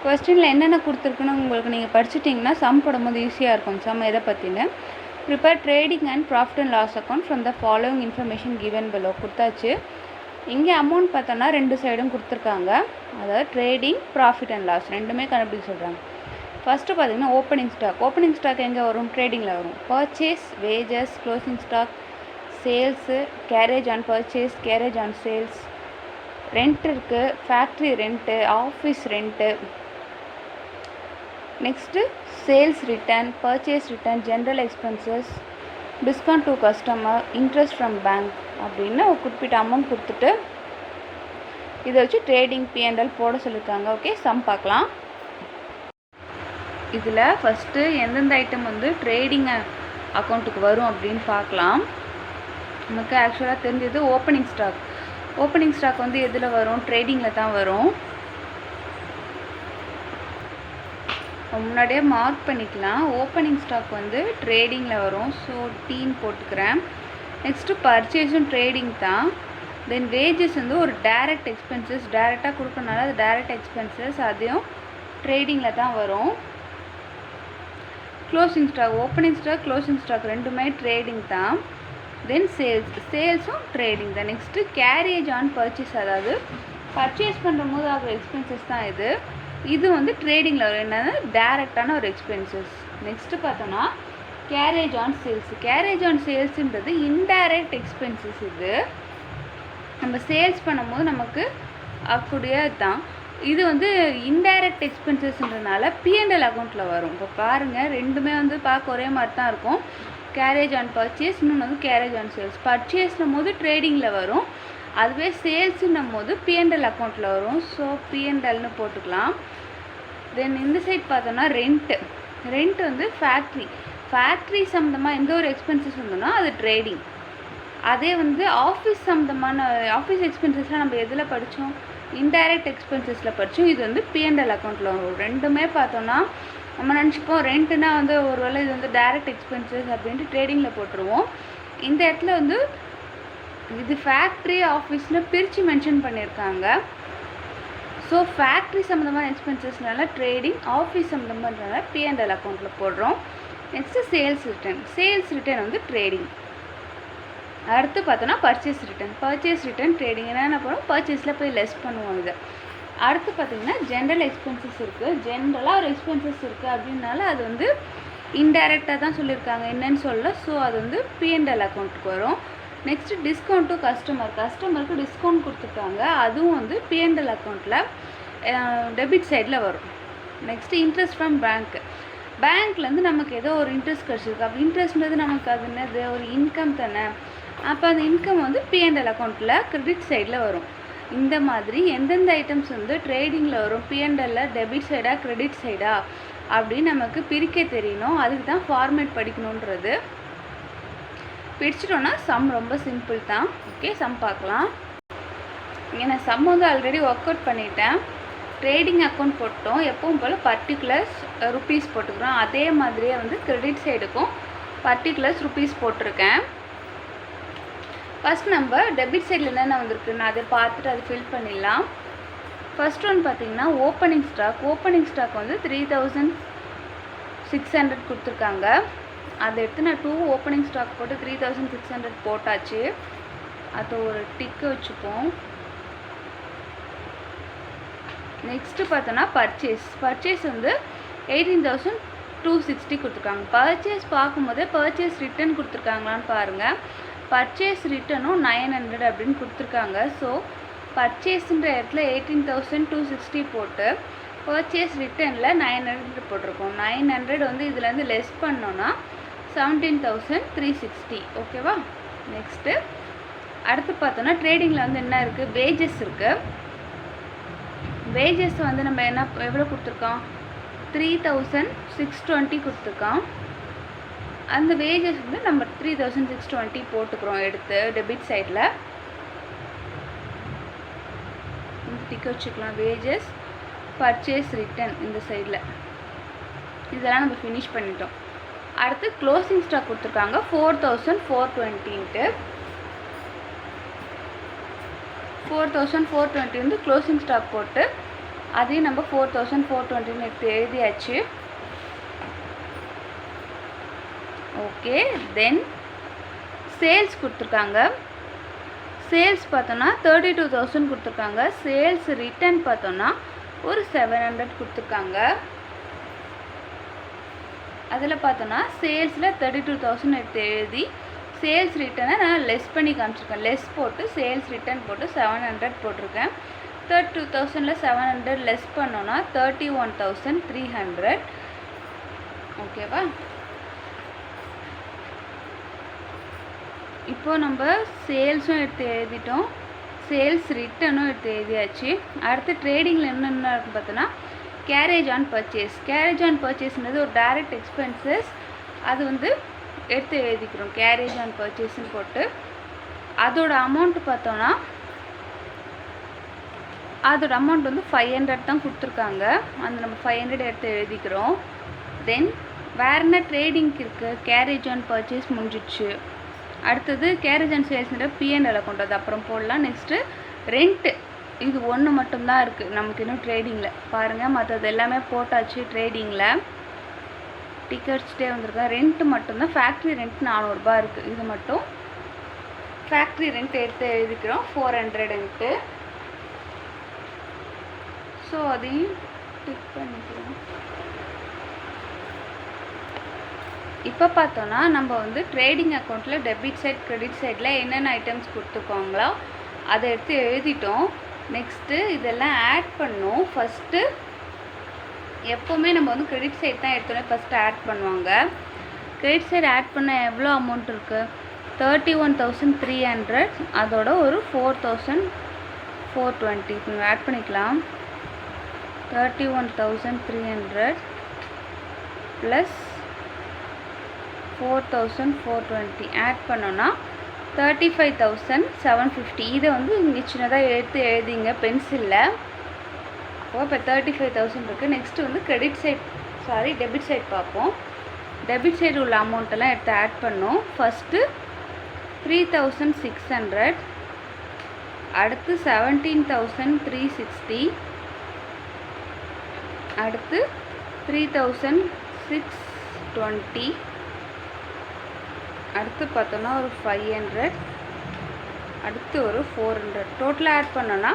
கொஸ்டினில் என்னென்ன கொடுத்துருக்குன்னு உங்களுக்கு நீங்கள் படிச்சிட்டிங்கன்னா சம் போடும்போது ஈஸியாக இருக்கும். சம் எதை பற்றின்னு. Prepare trading and profit and loss account from the following information given below கொடுத்தாச்சு. இங்கே அமௌண்ட் பார்த்தோன்னா 2 சைடும் கொடுத்துருக்காங்க. அதாவது ட்ரேடிங் ப்ராஃபிட் அண்ட் லாஸ் ரெண்டுமே கண்டுபிடிக்க சொல்கிறாங்க. ஃபஸ்ட்டு பார்த்தீங்கன்னா ஓப்பனிங் ஸ்டாக். ஓப்பனிங் ஸ்டாக் எங்கே வரும்? ட்ரேடிங்கில் வரும். Purchase, wages, closing stock, sales, carriage on purchase, carriage on sales, rent இருக்குது, factory rent, office rent, next sales return, purchase return, general expenses, discount to customer, interest from bank அப்படின்னு ஒரு குறிப்பிட்ட amount கொடுத்துட்டு இதை வச்சு ட்ரேடிங் P&L போட சொல்லியிருக்காங்க. Okay, some பார்க்கலாம். இதில் ஃபஸ்ட்டு எந்தெந்த ஐட்டம் வந்து ட்ரேடிங் அக்கௌண்ட்டுக்கு வரும் அப்படின்னு பார்க்கலாம். நமக்கு ஆக்சுவலாக தெரிஞ்சது ஓப்பனிங் ஸ்டாக். ஓப்பனிங் ஸ்டாக் வந்து எதில் வரும்? ட்ரேடிங்கில் தான் வரும். முன்னாடியே மார்க் பண்ணிக்கலாம். ஓப்பனிங் ஸ்டாக் வந்து ட்ரேடிங்கில் வரும். ஸோ டீன்னு போட்டுக்கிறேன். நெக்ஸ்ட்டு பர்ச்சேஸும் ட்ரேடிங் தான். தென் வேஜஸ் வந்து ஒரு டைரக்ட் எக்ஸ்பென்சஸ், டைரெக்டாக கொடுக்கறனால அது டைரக்ட் எக்ஸ்பென்சஸ், அதையும் ட்ரேடிங்கில் தான் வரும். Closing stock, opening stock, closing stock ரெண்டுமே ட்ரேடிங் தான். தென் சேல்ஸும் ட்ரேடிங் தான். நெக்ஸ்ட்டு கேரேஜ் ஆன் பர்ச்சேஸ், அதாவது பர்ச்சேஸ் பண்ணுற போது ஆகிற எக்ஸ்பென்சஸ் தான் இது. இது வந்து ட்ரேடிங்கில் வரும். என்னன்னா டைரக்டான ஒரு எக்ஸ்பென்சஸ். நெக்ஸ்ட்டு பார்த்தோன்னா carriage on sales. Carriage on சேல்ஸுன்றது இன்டைரக்ட் எக்ஸ்பென்சஸ். இது நம்ம சேல்ஸ் பண்ணும்போது நமக்கு அப்படியே தான். இது வந்து இன்டைரக்ட் எக்ஸ்பென்சஸ்ன்றனால P&L அக்கௌண்ட்டில் வரும். இப்போ பாருங்கள், ரெண்டுமே வந்து பார்க்க ஒரே மாதிரி தான் இருக்கும். கேரேஜ் ஆன் பர்ச்சேஸ், இன்னொன்று வந்து கேரேஜ் ஆன் சேல்ஸ். பர்ச்சேஸ்னும் போது ட்ரேடிங்கில் வரும், அதுவே சேல்ஸுன்னும் போது P&L அக்கௌண்ட்டில் வரும். ஸோ P&Lனு போட்டுக்கலாம். தென் இந்த சைட் பார்த்தோன்னா ரெண்ட் வந்து ஃபேக்ட்ரி சம்மந்தமாக எந்த ஒரு எக்ஸ்பென்சஸ் வந்தோன்னா அது ட்ரேடிங். அதே வந்து ஆஃபீஸ் சம்மந்தமான ஆஃபீஸ் எக்ஸ்பென்சஸ்லாம் நம்ம எதில் படித்தோம்? இன்டைரக்ட் எக்ஸ்பென்சஸில் படித்தோம். இது வந்து P&L அக்கௌண்ட்டில் வரும். ரெண்டுமே பார்த்தோன்னா நம்ம நினச்சிப்போம் ரெண்ட்டுனா வந்து ஒரு வேளை இது வந்து டைரக்ட் எக்ஸ்பென்சஸ் அப்படின்ட்டு ட்ரேடிங்கில் போட்டுருவோம். இந்த இடத்துல வந்து இது ஃபேக்ட்ரி ஆஃபீஸ்னு பிரித்து மென்ஷன் பண்ணியிருக்காங்க. ஸோ ஃபேக்ட்ரி சம்மந்தமான எக்ஸ்பென்சஸ்னால ட்ரேடிங், ஆஃபீஸ் சம்மந்தமானதுனால P&L அக்கௌண்ட்டில் போடுறோம். நெக்ஸ்ட்டு சேல்ஸ் ரிட்டர்ன் வந்து ட்ரேடிங். அடுத்து பார்த்தோன்னா பர்ச்சேஸ் ரிட்டர்ன் ட்ரேடிங். என்னென்ன பண்ணுவோம்? பர்ச்சேஸில் போய் லெஸ் பண்ணுவோம். இது அடுத்து பார்த்திங்கன்னா ஜென்ரல் எக்ஸ்பென்சஸ் இருக்குது. ஜென்ரலாக ஒரு எக்ஸ்பென்சஸ் இருக்குது அப்படின்னால அது வந்து இன்டைரக்டாக தான் சொல்லியிருக்காங்க, என்னன்னு சொல்ல. ஸோ அது வந்து P&L அக்கௌண்ட்டுக்கு வரும். நெக்ஸ்ட்டு டிஸ்கவுண்ட் டு கஸ்டமருக்கு டிஸ்கவுண்ட் கொடுத்துருக்காங்க, அதுவும் வந்து P&L அக்கௌண்ட்டில் டெபிட் சைடில் வரும். நெக்ஸ்ட்டு இன்ட்ரெஸ்ட் ஃப்ரம் பேங்க்லேருந்து நமக்கு ஏதோ ஒரு இன்ட்ரெஸ்ட் கிடச்சிருக்கு. அப்போ இன்ட்ரெஸ்ட்ன்றது நமக்கு அது என்னது? ஒரு இன்கம் தானே. அப்போ அந்த இன்கம் வந்து P&L அக்கௌண்ட்டில் கிரெடிட் சைடில் வரும். இந்த மாதிரி எந்தெந்த ஐட்டம்ஸ் வந்து ட்ரேடிங்கில் வரும், P&L டெபிட் சைடா கிரெடிட் சைடா அப்படின்னு நமக்கு பிரிக்க தெரியணும். அதுக்கு தான் ஃபார்மேட் படிக்கணுன்றது. பிரிச்சிட்டோன்னா சம் ரொம்ப சிம்பிள் தான். ஓகே, சம் பார்க்கலாம். இங்கே நான் சம் வந்து ஆல்ரெடி ஒர்க் அவுட் பண்ணிட்டேன். ட்ரேடிங் அக்கௌண்ட் போட்டோம், எப்பவும் போல் பர்டிகுலர்ஸ் ருப்பீஸ் போட்டுக்கிறோம். அதே மாதிரியே வந்து கிரெடிட் சைடுக்கும் பர்டிகுலர்ஸ் ருப்பீஸ் போட்டிருக்கேன். ஃபஸ்ட் நம்ம டெபிட் சைடில் என்னென்ன வந்திருக்குன்னு அதை பார்த்துட்டு அதை ஃபில் பண்ணிடலாம். ஃபஸ்ட் ஒன் பார்த்திங்கன்னா ஓப்பனிங் ஸ்டாக் வந்து 3600 கொடுத்துருக்காங்க. அதை எடுத்து நான் 2 ஓப்பனிங் ஸ்டாக் போட்டு 3600 போட்டாச்சு. அதை ஒரு டிக்கு வச்சுப்போம். நெக்ஸ்ட்டு பார்த்தோன்னா பர்ச்சேஸ் வந்து 18260 கொடுத்துருக்காங்க. பர்ச்சேஸ் பார்க்கும்போதே பர்ச்சேஸ் ரிட்டர்ன் கொடுத்துருக்காங்களான்னு பாருங்கள். பர்ச்சேஸ் ரிட்டனும் 900 அப்படின்னு கொடுத்துருக்காங்க. ஸோ பர்ச்சேஸுன்ற இடத்துல 18260 போட்டு பர்ச்சேஸ் ரிட்டனில் 900 போட்டிருக்கோம். 900 வந்து இதுலேருந்து லெஸ் பண்ணோன்னா 17360. ஓகேவா? நெக்ஸ்ட்டு அடுத்து பார்த்தோன்னா ட்ரேடிங்கில் வந்து என்ன இருக்குது? வேஜஸ் இருக்குது. வேஜஸ் வந்து நம்ம எவ்வளோ கொடுத்துருக்கோம்? 3620 கொடுத்துருக்கோம். அந்த வேஜஸ் வந்து நம்ம 3620 போட்டுக்கிறோம் எடுத்து டெபிட் சைடில். இந்த டிக் வச்சுக்கலாம். வேஜஸ், பர்ச்சேஸ், ரிட்டர்ன் இந்த சைடில் இதெல்லாம் நம்ம ஃபினிஷ் பண்ணிட்டோம். அடுத்து க்ளோசிங் ஸ்டாக் கொடுத்துருக்காங்க 4420. 4420 வந்து க்ளோசிங் ஸ்டாக் போட்டு அதையும் நம்ம 4420 எடுத்து எழுதியாச்சு. ஓகே, தென் சேல்ஸ் கொடுத்துருக்காங்க. சேல்ஸ் பார்த்தோன்னா 32000 கொடுத்துருக்காங்க. சேல்ஸ் ரிட்டர்ன் பார்த்தோன்னா ஒரு 700 கொடுத்துருக்காங்க. அதில் பார்த்தோன்னா சேல்ஸில் 32000 எடுத்து எழுதி சேல்ஸ் ரிட்டனை நான் லெஸ் பண்ணி காமிச்சிருக்கேன். லெஸ் போட்டு சேல்ஸ் ரிட்டர்ன் போட்டு 700 போட்டிருக்கேன். 32000 700 லெஸ் பண்ணோன்னா 31300. ஓகேவா? இப்போது நம்ம சேல்ஸும் எடுத்து எழுதிட்டோம், சேல்ஸ் ரிட்டனும் எடுத்து எழுதியாச்சு. அடுத்து ட்ரேடிங்கில் என்னென்ன இருக்குன்னு பார்த்தோன்னா carriage on purchase. Carriage on பர்ச்சேஸ்ன்றது ஒரு டைரக்ட் எக்ஸ்பென்சஸ். அது வந்து எடுத்து எழுதிக்கிறோம் கேரேஜ் ஆன் பர்ச்சேஸ்ன்னு போட்டு. அதோட அமௌண்ட் பார்த்தோன்னா அதோட அமௌண்ட் வந்து 500 தான் கொடுத்துருக்காங்க. அந்த நம்ம 500 எடுத்து எழுதிக்கிறோம். தென் வேறு என்ன ட்ரேடிங்க்கு இருக்குது? கேரேஜ் ஆன் பர்ச்சேஸ் முடிஞ்சிடுச்சு. அடுத்தது கேரேஜ் அண்ட் சேல்ஸ்ன்ற P&L அக்கௌண்ட், அது அப்புறம் போடலாம். நெக்ஸ்ட்டு ரெண்ட்டு, இது ஒன்று மட்டும்தான் இருக்குது நமக்கு இன்னும் ட்ரேடிங்கில். பாருங்கள், மற்றது எல்லாமே போட்டாச்சு ட்ரேடிங்கில். டிக்கெட்ஸ்டே வந்திருக்கா. ரெண்ட்டு மட்டும்தான். ஃபேக்ட்ரி ரெண்ட் 400 ரூபா இருக்குது. இது மட்டும் ஃபேக்ட்ரி ரெண்ட் எடுத்து எழுதிக்கிறோம் 400ன்ட்டு. ஸோ அதையும் டிக் பண்ணிக்கிறோம். இப்போ பார்த்தோன்னா நம்ம வந்து ட்ரேடிங் அக்கௌண்ட்டில் டெபிட் சைட் கிரெடிட் சைடில் என்னென்ன ஐட்டம்ஸ் கொடுத்துருக்கோங்களோ அதை எடுத்து எழுதிட்டோம். நெக்ஸ்ட்டு இதெல்லாம் ஆட் பண்ணோம். ஃபஸ்ட்டு எப்போவுமே நம்ம வந்து கிரெடிட் சைட் தான் எடுத்தோன்னே ஃபஸ்ட்டு ஆட் பண்ணுவாங்க. கிரெடிட் சைடு ஆட் பண்ண எவ்வளோ அமௌண்ட் இருக்குது? 31,300. அதோட ஒரு 4,420 நீங்கள் ஆட் பண்ணிக்கலாம். 31,300 ப்ளஸ் 4,420 ஆட் பண்ணோன்னா 35,750. இதை வந்து இங்கே சின்னதாக எடுத்து எழுதிங்க பென்சிலில். அப்போ இப்போ 35,000 இருக்குது. நெக்ஸ்ட்டு வந்து டெபிட் சைட் பார்ப்போம். டெபிட் சைடு உள்ள அமௌண்ட்டெல்லாம் எடுத்து ஆட் பண்ணோம். ஃபஸ்ட்டு 3,600, அடுத்து 17,360, அடுத்து 3,620, அடுத்து பார்த்தோன்னா ஒரு 500, அடுத்து ஒரு 400. டோட்டலாக ஆட் பண்ணோன்னா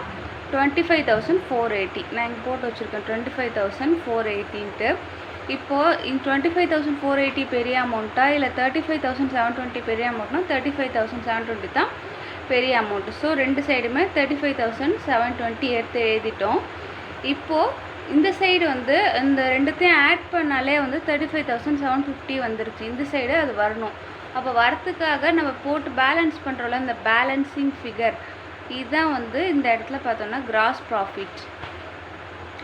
25,480. நான் இங்கே போட்டு வச்சுருக்கேன் 25,480ன்ட்டு. இப்போது 25,480 பெரிய அமௌண்ட்டா இல்லை 35,720 பெரிய அமௌண்ட்னா 35,720 தான் பெரிய அமௌண்ட்டு. ஸோ ரெண்டு சைடுமே 35,720 எடுத்து எழுதிட்டோம். இப்போது இந்த சைடு வந்து இந்த ரெண்டுத்தையும் ஆட் பண்ணாலே வந்து 35,750 வந்துருச்சு. இந்த சைடு அது வரணும். அப்போ வரத்துக்காக நம்ம போட்டு பேலன்ஸ் பண்ணுறோம்ல, இந்த பேலன்சிங் ஃபிகர், இதுதான் வந்து இந்த இடத்துல பார்த்தோன்னா கிராஸ் ப்ராஃபிட்.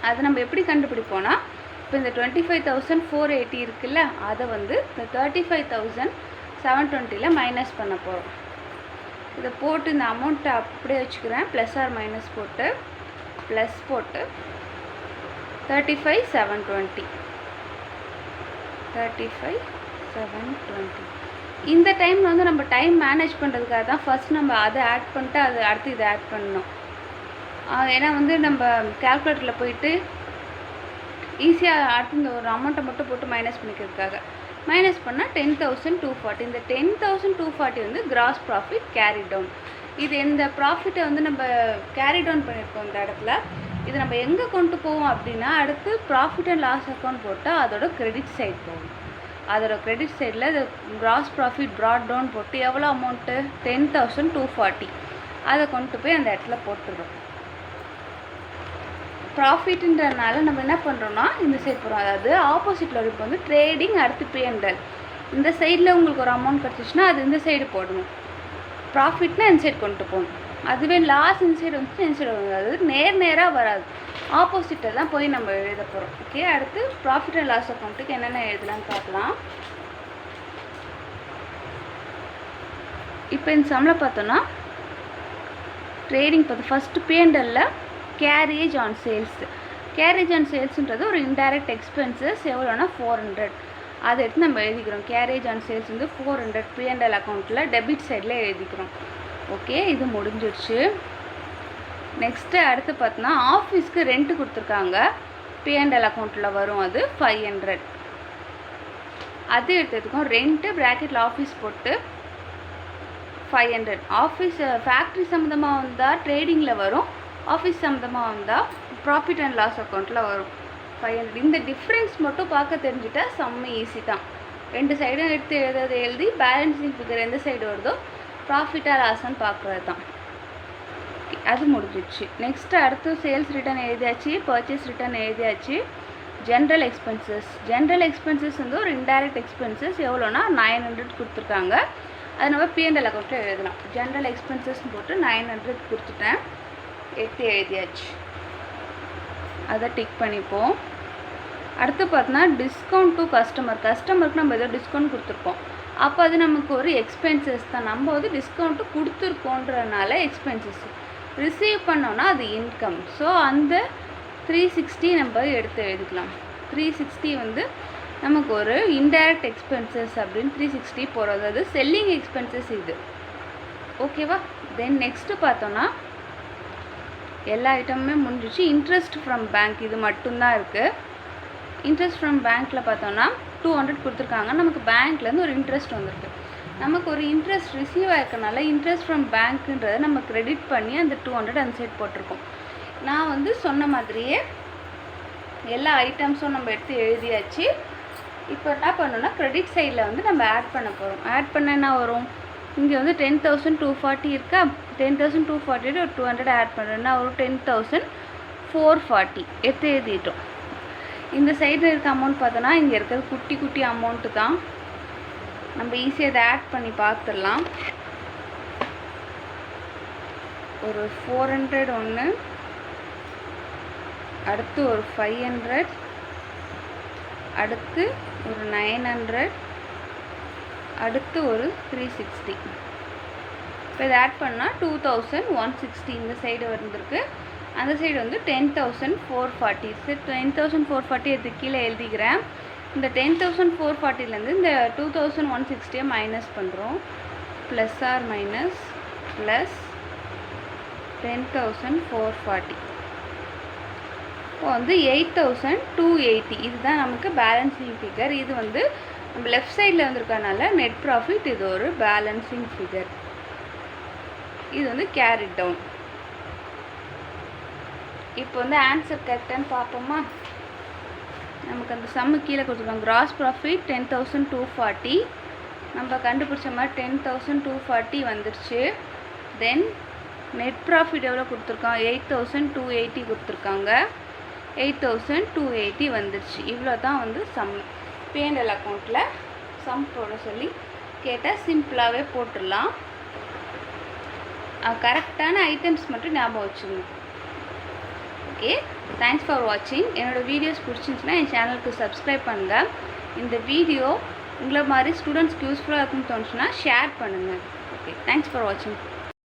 அது நம்ம எப்படி கண்டுபிடிப்போன்னா, இப்போ இந்த 25,480 இருக்குல்ல, அதை வந்து இந்த 35,720 மைனஸ் பண்ண போகிறோம். இதை போட்டு இந்த அமௌண்ட்டை அப்படியே வச்சுக்கிறேன். ப்ளஸ் ஆர் மைனஸ் போட்டு ப்ளஸ் போட்டு 35,720 35,720. இந்த டைமில் வந்து நம்ம டைம் மேனேஜ் பண்ணுறதுக்காக தான் ஃபஸ்ட் நம்ம அதை ஆட் பண்ணிட்டு அது அடுத்து இதை ஆட் பண்ணணும். ஏன்னா வந்து நம்ம கால்குலேட்டரில் போயிட்டு ஈஸியாக அடுத்து இந்த ஒரு அமௌண்ட்டை மட்டும் போட்டு மைனஸ் பண்ணிக்கிறதுக்காக மைனஸ் பண்ணால் 10,240. இந்த 10,240 வந்து கிராஸ் ப்ராஃபிட் கேரி டவுன். இது இந்த ப்ராஃபிட்டை வந்து நம்ம கேரி டவுன் பண்ணியிருக்கோம் இந்த இடத்துல. இது நம்ம எங்கே கொண்டு போவோம் அப்படின்னா, அடுத்து ப்ராஃபிட் அண்ட் லாஸ் அக்கௌண்ட் போட்டால் அதோட கிரெடிட் சைட் போகும். அதோட கிரெடிட் சைடில் இது கிராஸ் ப்ராஃபிட் ப்ராட் டவுன் போட்டு எவ்வளோ அமௌண்ட்டு 10,240 அதை கொண்டு போய் அந்த இடத்துல போட்டுருவோம். ப்ராஃபிட்டுன்றதுனால நம்ம என்ன பண்ணுறோன்னா இந்த சைட் போகிறோம். அதாவது ஆப்போசிட்டில் இப்போ வந்து ட்ரேடிங், அடுத்து P&L. இந்த சைடில் உங்களுக்கு ஒரு அமௌண்ட் கிடச்சிச்சின்னா அது இந்த சைடு போடணும். ப்ராஃபிட்னா இந்த சைடு கொண்டு போகணும். அதுவே லாஸ் இந்த சைடு வந்துச்சு இந்த சைடு வரும். அதாவது நேராக வராது, ஆப்போசிட்டை தான் போய் நம்ம எழுத போகிறோம். ஓகே, அடுத்து ப்ராஃபிட் அண்ட் லாஸ் அக்கௌண்ட்டுக்கு என்னென்ன எழுதலான்னு பார்க்கலாம். இப்போ இந்த சம்மில் பார்த்தோன்னா ட்ரேடிங் பார்த்து first P&L carriage on sales. Carriage on சேல்ஸுன்றது ஒரு இன்டைரக்ட் எக்ஸ்பென்சஸ். எவ்வளோனா 400. அதை எடுத்து நம்ம எழுதிக்கிறோம். கேரேஜ் ஆன் சேல்ஸ் வந்து 400 P&L அக்கௌண்ட்டில் டெபிட் சைடில் எழுதிக்கிறோம். ஓகே, இது முடிஞ்சிடுச்சு. நெக்ஸ்ட்டு அடுத்து பார்த்தோன்னா ஆஃபீஸ்க்கு ரெண்ட்டு கொடுத்துருக்காங்க. P&L அக்கௌண்ட்டில் வரும். அது 500. அது எடுத்துக்கோம். ரெண்ட்டு ப்ராக்கெட்டில் ஆஃபீஸ் போட்டு 500. ஆஃபீஸ் ஃபேக்ட்ரி சம்மந்தமாக வந்தால் ட்ரேடிங்கில் வரும். ஆஃபீஸ் சம்மந்தமாக வந்தால் ப்ராஃபிட் அண்ட் லாஸ் அக்கௌண்ட்டில் வரும் 500. இந்த டிஃப்ரென்ஸ் மட்டும் பார்க்க தெரிஞ்சுட்டா செம்ம ஈஸி தான். ரெண்டு சைடும் எடுத்து எழுதி பேலன்சிங் ஃபிகர் எந்த சைடு வருதோ ப்ராஃபிட்டாக லாஸான்னு பார்க்குறது தான். அது முடிஞ்சிடுச்சு. நெக்ஸ்ட்டு அடுத்து சேல்ஸ் ரிட்டர்ன் எழுதியாச்சு, பர்ச்சேஸ் ரிட்டர்ன் எழுதியாச்சு. ஜென்ரல் எக்ஸ்பென்சஸ் வந்து ஒரு இன்டைரக்ட் எக்ஸ்பென்சஸ். எவ்வளோனா 900 கொடுத்துருக்காங்க. அது நம்ம P&L அக்கௌண்ட்டில் எழுதலாம். ஜென்ரல் எக்ஸ்பென்சஸ்ன்னு போட்டு 900 கொடுத்துட்டேன். 8 எழுதியாச்சு. அதை டிக் பண்ணிப்போம். அடுத்து பார்த்தோன்னா டிஸ்கவுண்ட் டு கஸ்டமருக்கு நம்ம ஏதோ டிஸ்கவுண்ட் கொடுத்துருப்போம். அப்போ அது நமக்கு ஒரு எக்ஸ்பென்சஸ் தான். நம்ம வந்து டிஸ்கவுண்ட்டு கொடுத்துருக்கோன்றனால எக்ஸ்பென்சஸ். ரிசீவ் பண்ணோன்னா அது இன்கம். ஸோ அந்த 360 நம்ம எடுத்து எழுதிக்கலாம். 360 வந்து நமக்கு ஒரு இன்டைரக்ட் எக்ஸ்பென்சஸ் அப்படின்னு 360 போகிறது. அதாவது செல்லிங் எக்ஸ்பென்சஸ் இது. ஓகேவா? தென் நெக்ஸ்ட்டு பார்த்தோன்னா எல்லா ஐட்டமுமே முடிஞ்சிச்சு. இன்ட்ரெஸ்ட் ஃப்ரம் பேங்க் இது மட்டும்தான் இருக்குது. இன்ட்ரெஸ்ட் ஃப்ரம் பேங்க்கில் பார்த்தோன்னா 200 கொடுத்துருக்காங்க. நமக்கு பேங்க்லேருந்து ஒரு இன்ட்ரெஸ்ட் வந்திருக்கு. நமக்கு ஒரு இன்ட்ரெஸ்ட் ரிசீவ் ஆகிருக்கனால இன்ட்ரெஸ்ட் ஃப்ரம் பேங்க்குன்றதை நம்ம கிரெடிட் பண்ணி அந்த 200 அந்த சைட் போட்டிருக்கோம். நான் வந்து சொன்ன மாதிரியே எல்லா ஐட்டம்ஸும் நம்ம எடுத்து எழுதியாச்சு. இப்போ என்ன பண்ணணும்னா கிரெடிட் சைடில் வந்து நம்ம ஆட் பண்ண போகிறோம். ஆட் பண்ண என்ன வரும்? இங்கே வந்து 10,240 இருக்கா? 10,240 ஒரு 200 ஆட் பண்ணுறேன்னா ஒரு 10,440 எடுத்து எழுதிட்டோம். இந்த சைடில் இருக்க அமௌண்ட் பார்த்தோன்னா இங்கே இருக்கிறது குட்டி குட்டி அமௌண்ட்டு தான். நம்ம ஈஸியாக இதை ஆட் பண்ணி பார்த்துடலாம். ஒரு 400 ஒன்று, அடுத்து ஒரு 500, அடுத்து ஒரு 900, அடுத்து ஒரு 360. இப்போ இதை ஆட் பண்ணால் 2,160 இந்த சைடு வந்துருக்கு. அந்த சைடு வந்து 10,440. சரி, 10,440 எடுத்து கீழே எழுதிக்கிறேன். இந்த 10,440லேருந்து இந்த 2,160 மைனஸ் பண்ணுறோம். Plus or minus plus 10,440. இப்போ வந்து 8,280 இதுதான் நமக்கு பேலன்சிங் ஃபிகர். இது வந்து நம்ம லெஃப்ட் சைடில் வந்துருக்கனால நெட் ப்ராஃபிட். இது ஒரு பேலன்சிங் ஃபிகர். இது வந்து கேரி டவுன். இப்போ வந்து ஆன்சர் கரெக்டான்னு பார்ப்போமா? நமக்கு அந்த சம்மு கீழே கொடுத்துருக்கோம். கிராஸ் ப்ராஃபிட் 10,240 நம்ம கண்டுபிடிச்ச மாதிரி 10,240 வந்துருச்சு. தென் நெட் ப்ராஃபிட் எவ்வளோ கொடுத்துருக்கோம்? 8,280 கொடுத்துருக்காங்க. 8,280 வந்துருச்சு. இவ்வளோ தான் வந்து சம். P&L அக்கௌண்ட்டில் சம் போட சொல்லி கேட்டால் சிம்பிளாகவே போட்டுடலாம். கரெக்டான ஐட்டம்ஸ் மட்டும் ஞாபகம் வச்சுங்க. ஓகே, தேங்க்ஸ் ஃபார் வாட்சிங். என்னோடய வீடியோஸ் பிடிச்சிருந்துச்சுன்னா என் சேனலுக்கு சப்ஸ்கிரைப் பண்ணுங்கள். இந்த வீடியோ உங்களை மாதிரி ஸ்டூடெண்ட்ஸ்க்கு யூஸ்ஃபுல்லாக இருக்குன்னு தோணுச்சுன்னா ஷேர் பண்ணுங்கள். ஓகே, தேங்க்ஸ் ஃபார் வாட்சிங்.